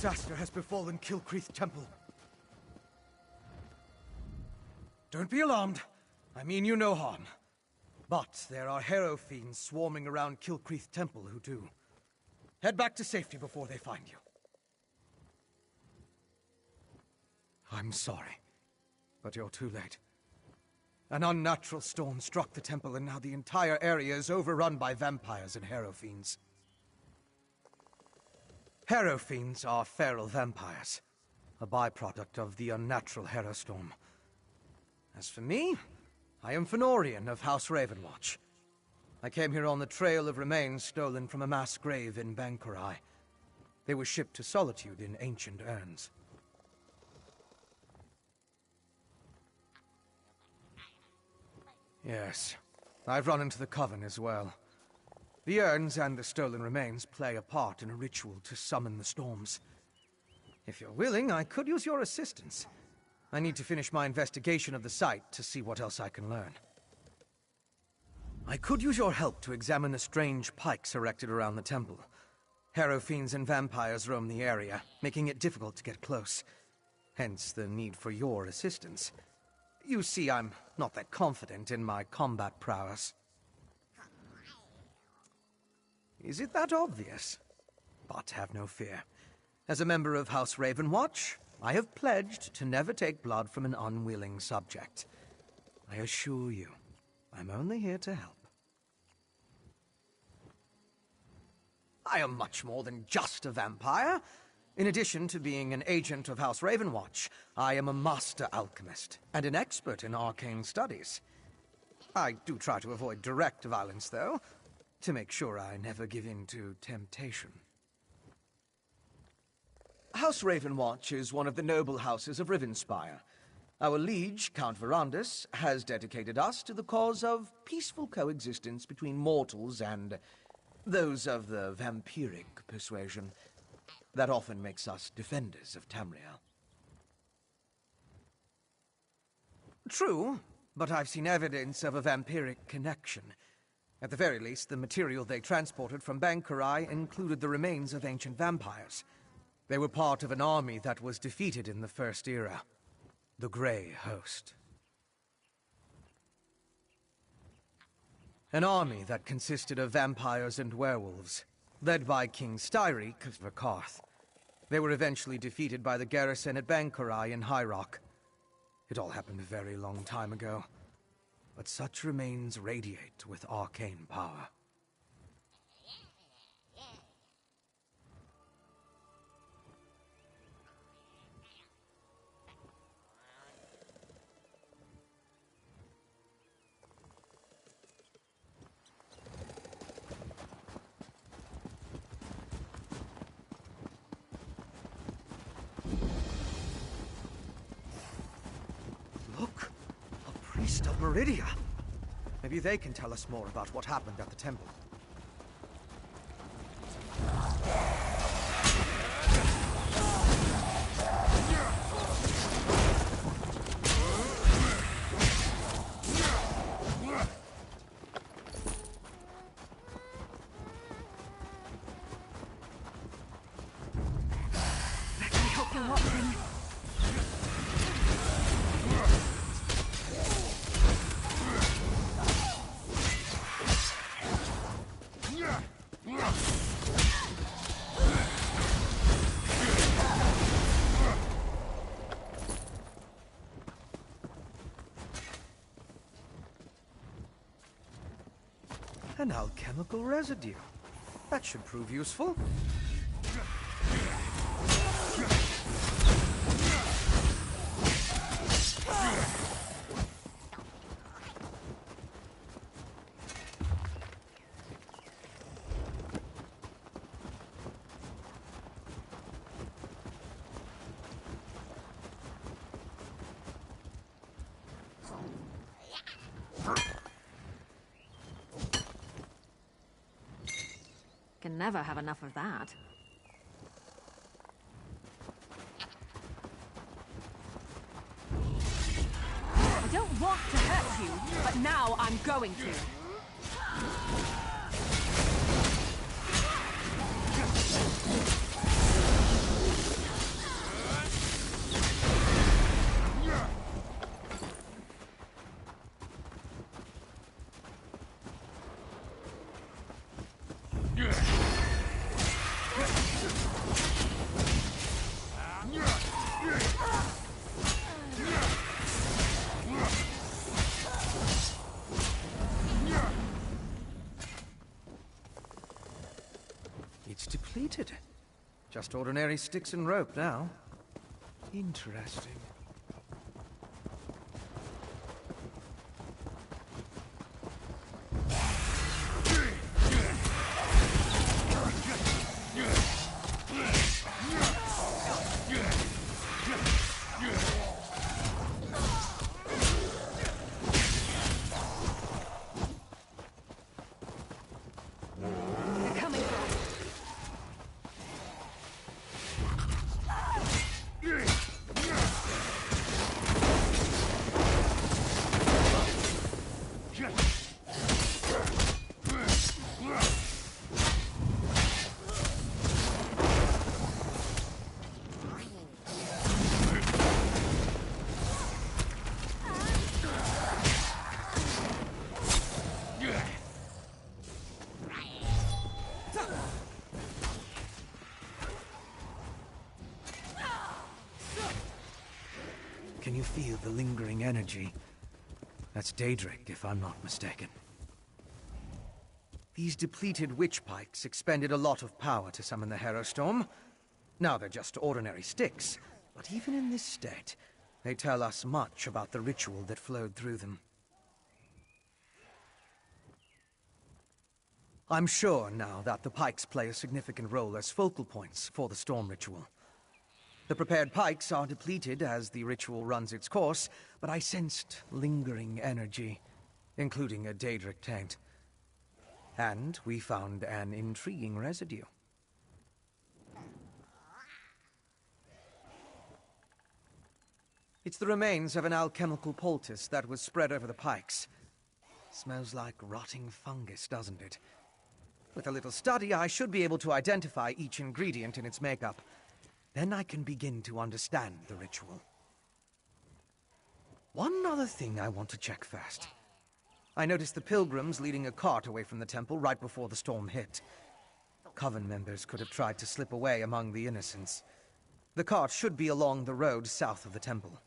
Disaster has befallen Kilcreath Temple. Don't be alarmed. I mean you no harm. But there are Harrow fiends swarming around Kilcreath Temple who do. Head back to safety before they find you. I'm sorry, but you're too late. An unnatural storm struck the temple, and now the entire area is overrun by vampires and Harrow fiends. Harrow fiends are feral vampires, a byproduct of the unnatural Harrow storm. As for me, I am Fëanorian of House Ravenwatch. I came here on the trail of remains stolen from a mass grave in Bankurai. They were shipped to Solitude in ancient urns. Yes, I've run into the Coven as well. The urns and the stolen remains play a part in a ritual to summon the storms. If you're willing, I could use your assistance. I need to finish my investigation of the site to see what else I can learn. I could use your help to examine the strange pikes erected around the temple. Harrow fiends and vampires roam the area, making it difficult to get close. Hence the need for your assistance. You see, I'm not that confident in my combat prowess. Is it that obvious? But have no fear. As a member of House Ravenwatch, I have pledged to never take blood from an unwilling subject. I assure you, I'm only here to help. I am much more than just a vampire. In addition to being an agent of House Ravenwatch, I am a master alchemist and an expert in arcane studies. I do try to avoid direct violence, though, to make sure I never give in to temptation. House Ravenwatch is one of the noble houses of Rivenspire. Our liege, Count Verandus, has dedicated us to the cause of peaceful coexistence between mortals and those of the vampiric persuasion. That often makes us defenders of Tamriel. True, but I've seen evidence of a vampiric connection. At the very least, the material they transported from Bankurai included the remains of ancient vampires. They were part of an army that was defeated in the First Era. The Grey Host. An army that consisted of vampires and werewolves, led by King Styriek of Vakarth. They were eventually defeated by the garrison at Bankurai in High Rock. It all happened a very long time ago, but such remains radiate with arcane power. Look! A priest of Meridia! Maybe they can tell us more about what happened at the temple. Let me help you, Watson. An alchemical residue. That should prove useful. Can never have enough of that. I don't want to hurt you, but now I'm going to. It's depleted. Just ordinary sticks and rope now. Interesting. They're coming for us. Can you feel the lingering energy? That's Daedric, if I'm not mistaken. These depleted witch pikes expended a lot of power to summon the Hero Storm. Now they're just ordinary sticks, but even in this state, they tell us much about the ritual that flowed through them. I'm sure now that the pikes play a significant role as focal points for the storm ritual. The prepared pikes are depleted as the ritual runs its course, but I sensed lingering energy, including a Daedric taint. And we found an intriguing residue. It's the remains of an alchemical poultice that was spread over the pikes. Smells like rotting fungus, doesn't it? With a little study, I should be able to identify each ingredient in its makeup. Then I can begin to understand the ritual. One other thing I want to check first. I noticed the pilgrims leading a cart away from the temple right before the storm hit. Coven members could have tried to slip away among the innocents. The cart should be along the road south of the temple.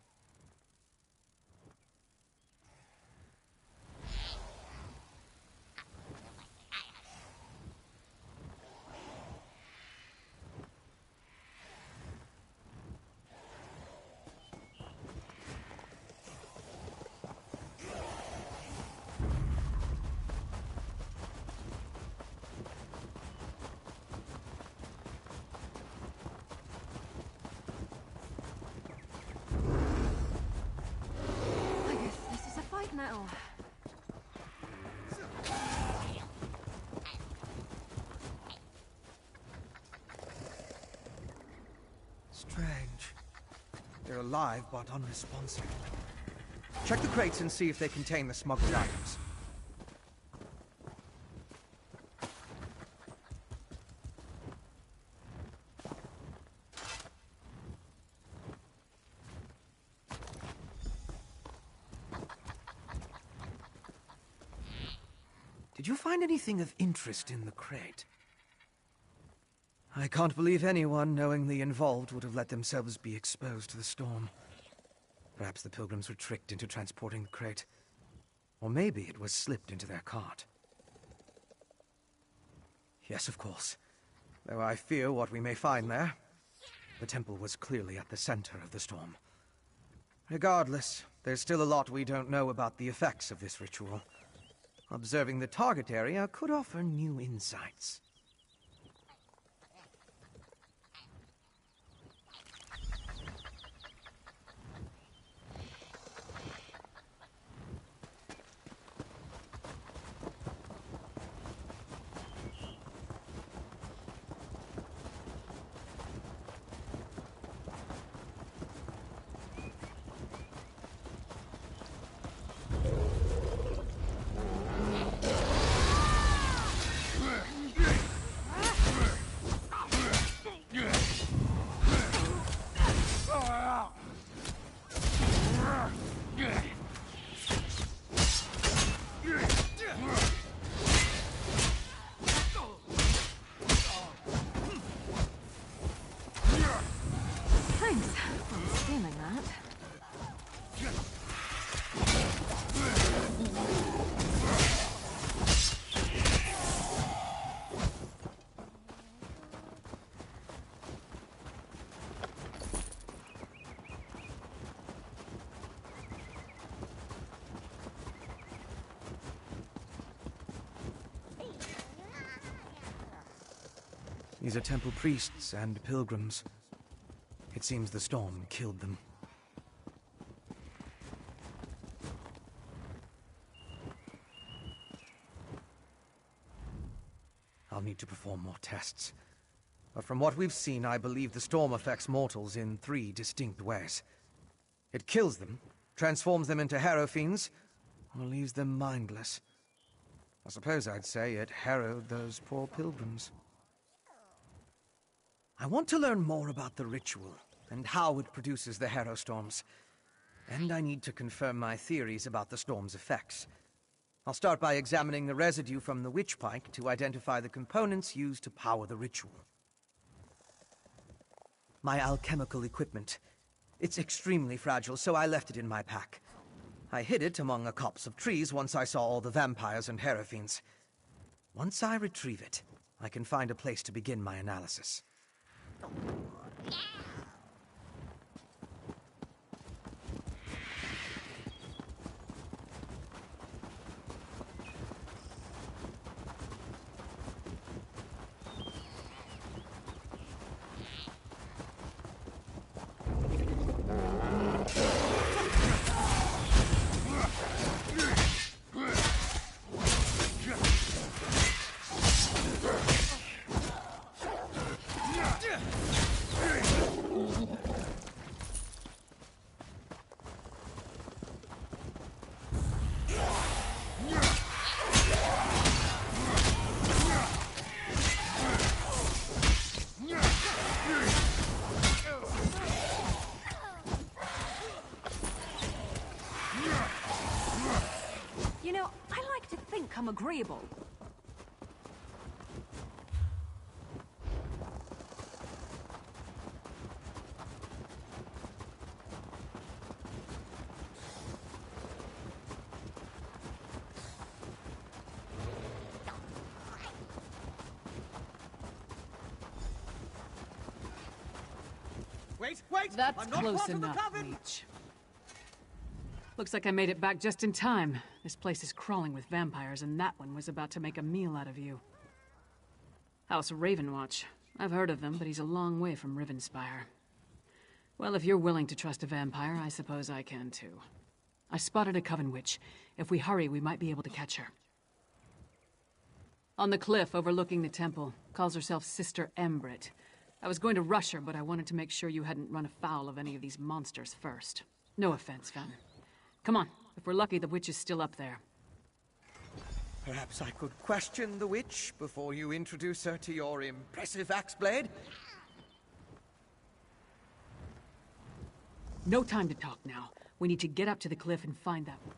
Now. Strange. They're alive but unresponsive. Check the crates and see if they contain the smuggled items. Did you find anything of interest in the crate? I can't believe anyone knowingly involved would have let themselves be exposed to the storm. Perhaps the pilgrims were tricked into transporting the crate. Or maybe it was slipped into their cart. Yes, of course. Though I fear what we may find there. The temple was clearly at the center of the storm. Regardless, there's still a lot we don't know about the effects of this ritual. Observing the target area could offer new insights. These are temple priests and pilgrims. It seems the storm killed them. I'll need to perform more tests. But from what we've seen, I believe the storm affects mortals in 3 distinct ways. It kills them, transforms them into harrow fiends, or leaves them mindless. I suppose I'd say it harrowed those poor pilgrims. I want to learn more about the ritual and how it produces the harrow storms. And I need to confirm my theories about the storm's effects. I'll start by examining the residue from the witch pike to identify the components used to power the ritual. My alchemical equipment. It's extremely fragile, so I left it in my pack. I hid it among a copse of trees once I saw all the vampires and harrow fiends. Once I retrieve it, I can find a place to begin my analysis. agreeable. Wait! That's I'm not close part of the enough, coven! Reach. Looks like I made it back just in time. This place is crawling with vampires, and that one was about to make a meal out of you. House Ravenwatch. I've heard of him, but he's a long way from Rivenspire. Well, if you're willing to trust a vampire, I suppose I can too. I spotted a coven witch. If we hurry, we might be able to catch her. On the cliff overlooking the temple. Calls herself Sister Embrit. I was going to rush her, but I wanted to make sure you hadn't run afoul of any of these monsters first. No offense, Fen. Come on. If we're lucky, the witch is still up there. Perhaps I could question the witch before you introduce her to your impressive axe blade? No time to talk now. We need to get up to the cliff and find that one.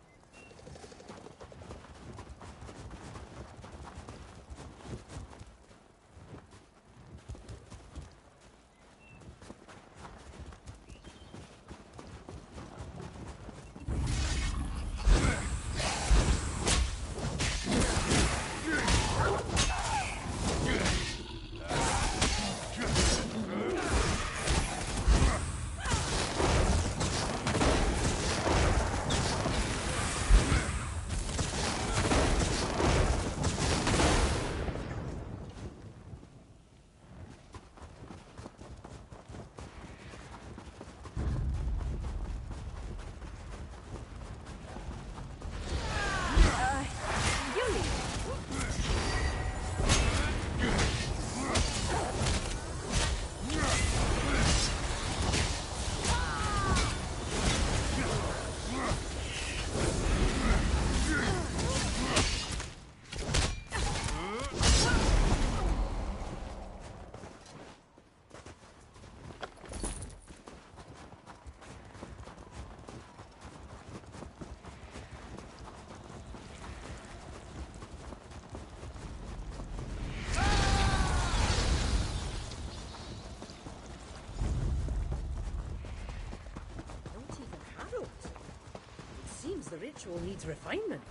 The ritual needs refinement.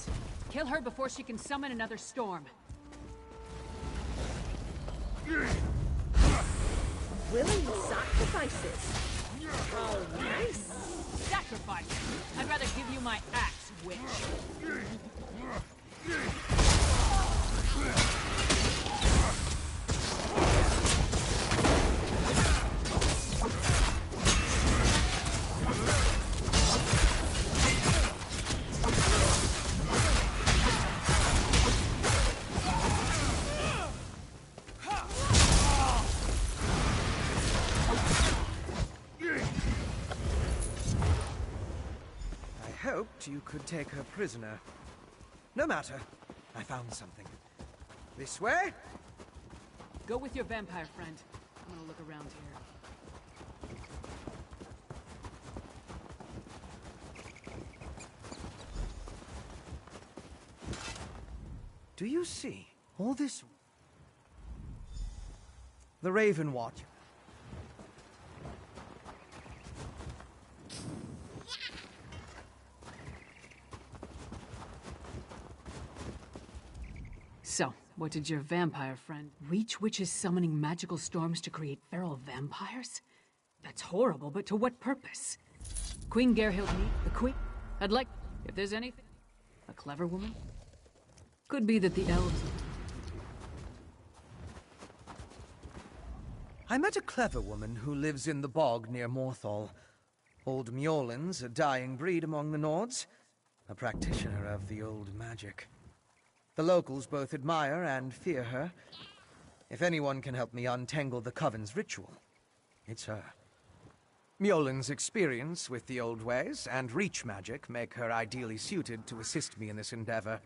Kill her before she can summon another storm. Willing sacrifices. How nice. Sacrifice! I'd rather give you my axe, witch. You could take her prisoner. No matter. I found something. This way? Go with your vampire friend. I'm gonna look around here. Do you see all this? The Ravenwatch. So, what did your vampire friend... Reach witches summoning magical storms to create feral vampires? That's horrible, but to what purpose? Queen Gerhild me, the queen... I'd like... If there's anything... A clever woman? Could be that the elves... I met a clever woman who lives in the bog near Morthal. Old Mjolnir's a dying breed among the Nords. A practitioner of the old magic. The locals both admire and fear her. If anyone can help me untangle the Coven's ritual, it's her. Mjolnir's experience with the old ways and reach magic make her ideally suited to assist me in this endeavor.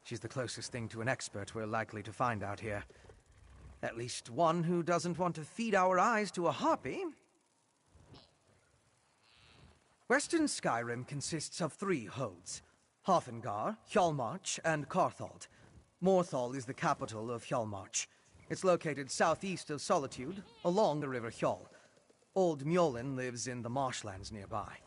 She's the closest thing to an expert we're likely to find out here. At least one who doesn't want to feed our eyes to a harpy. Western Skyrim consists of 3 holds. Hafengar, Hjalmarch, and Carthald. Morthal is the capital of Hjalmarch. It's located southeast of Solitude, along the River Hjal. Old Mjolin lives in the marshlands nearby.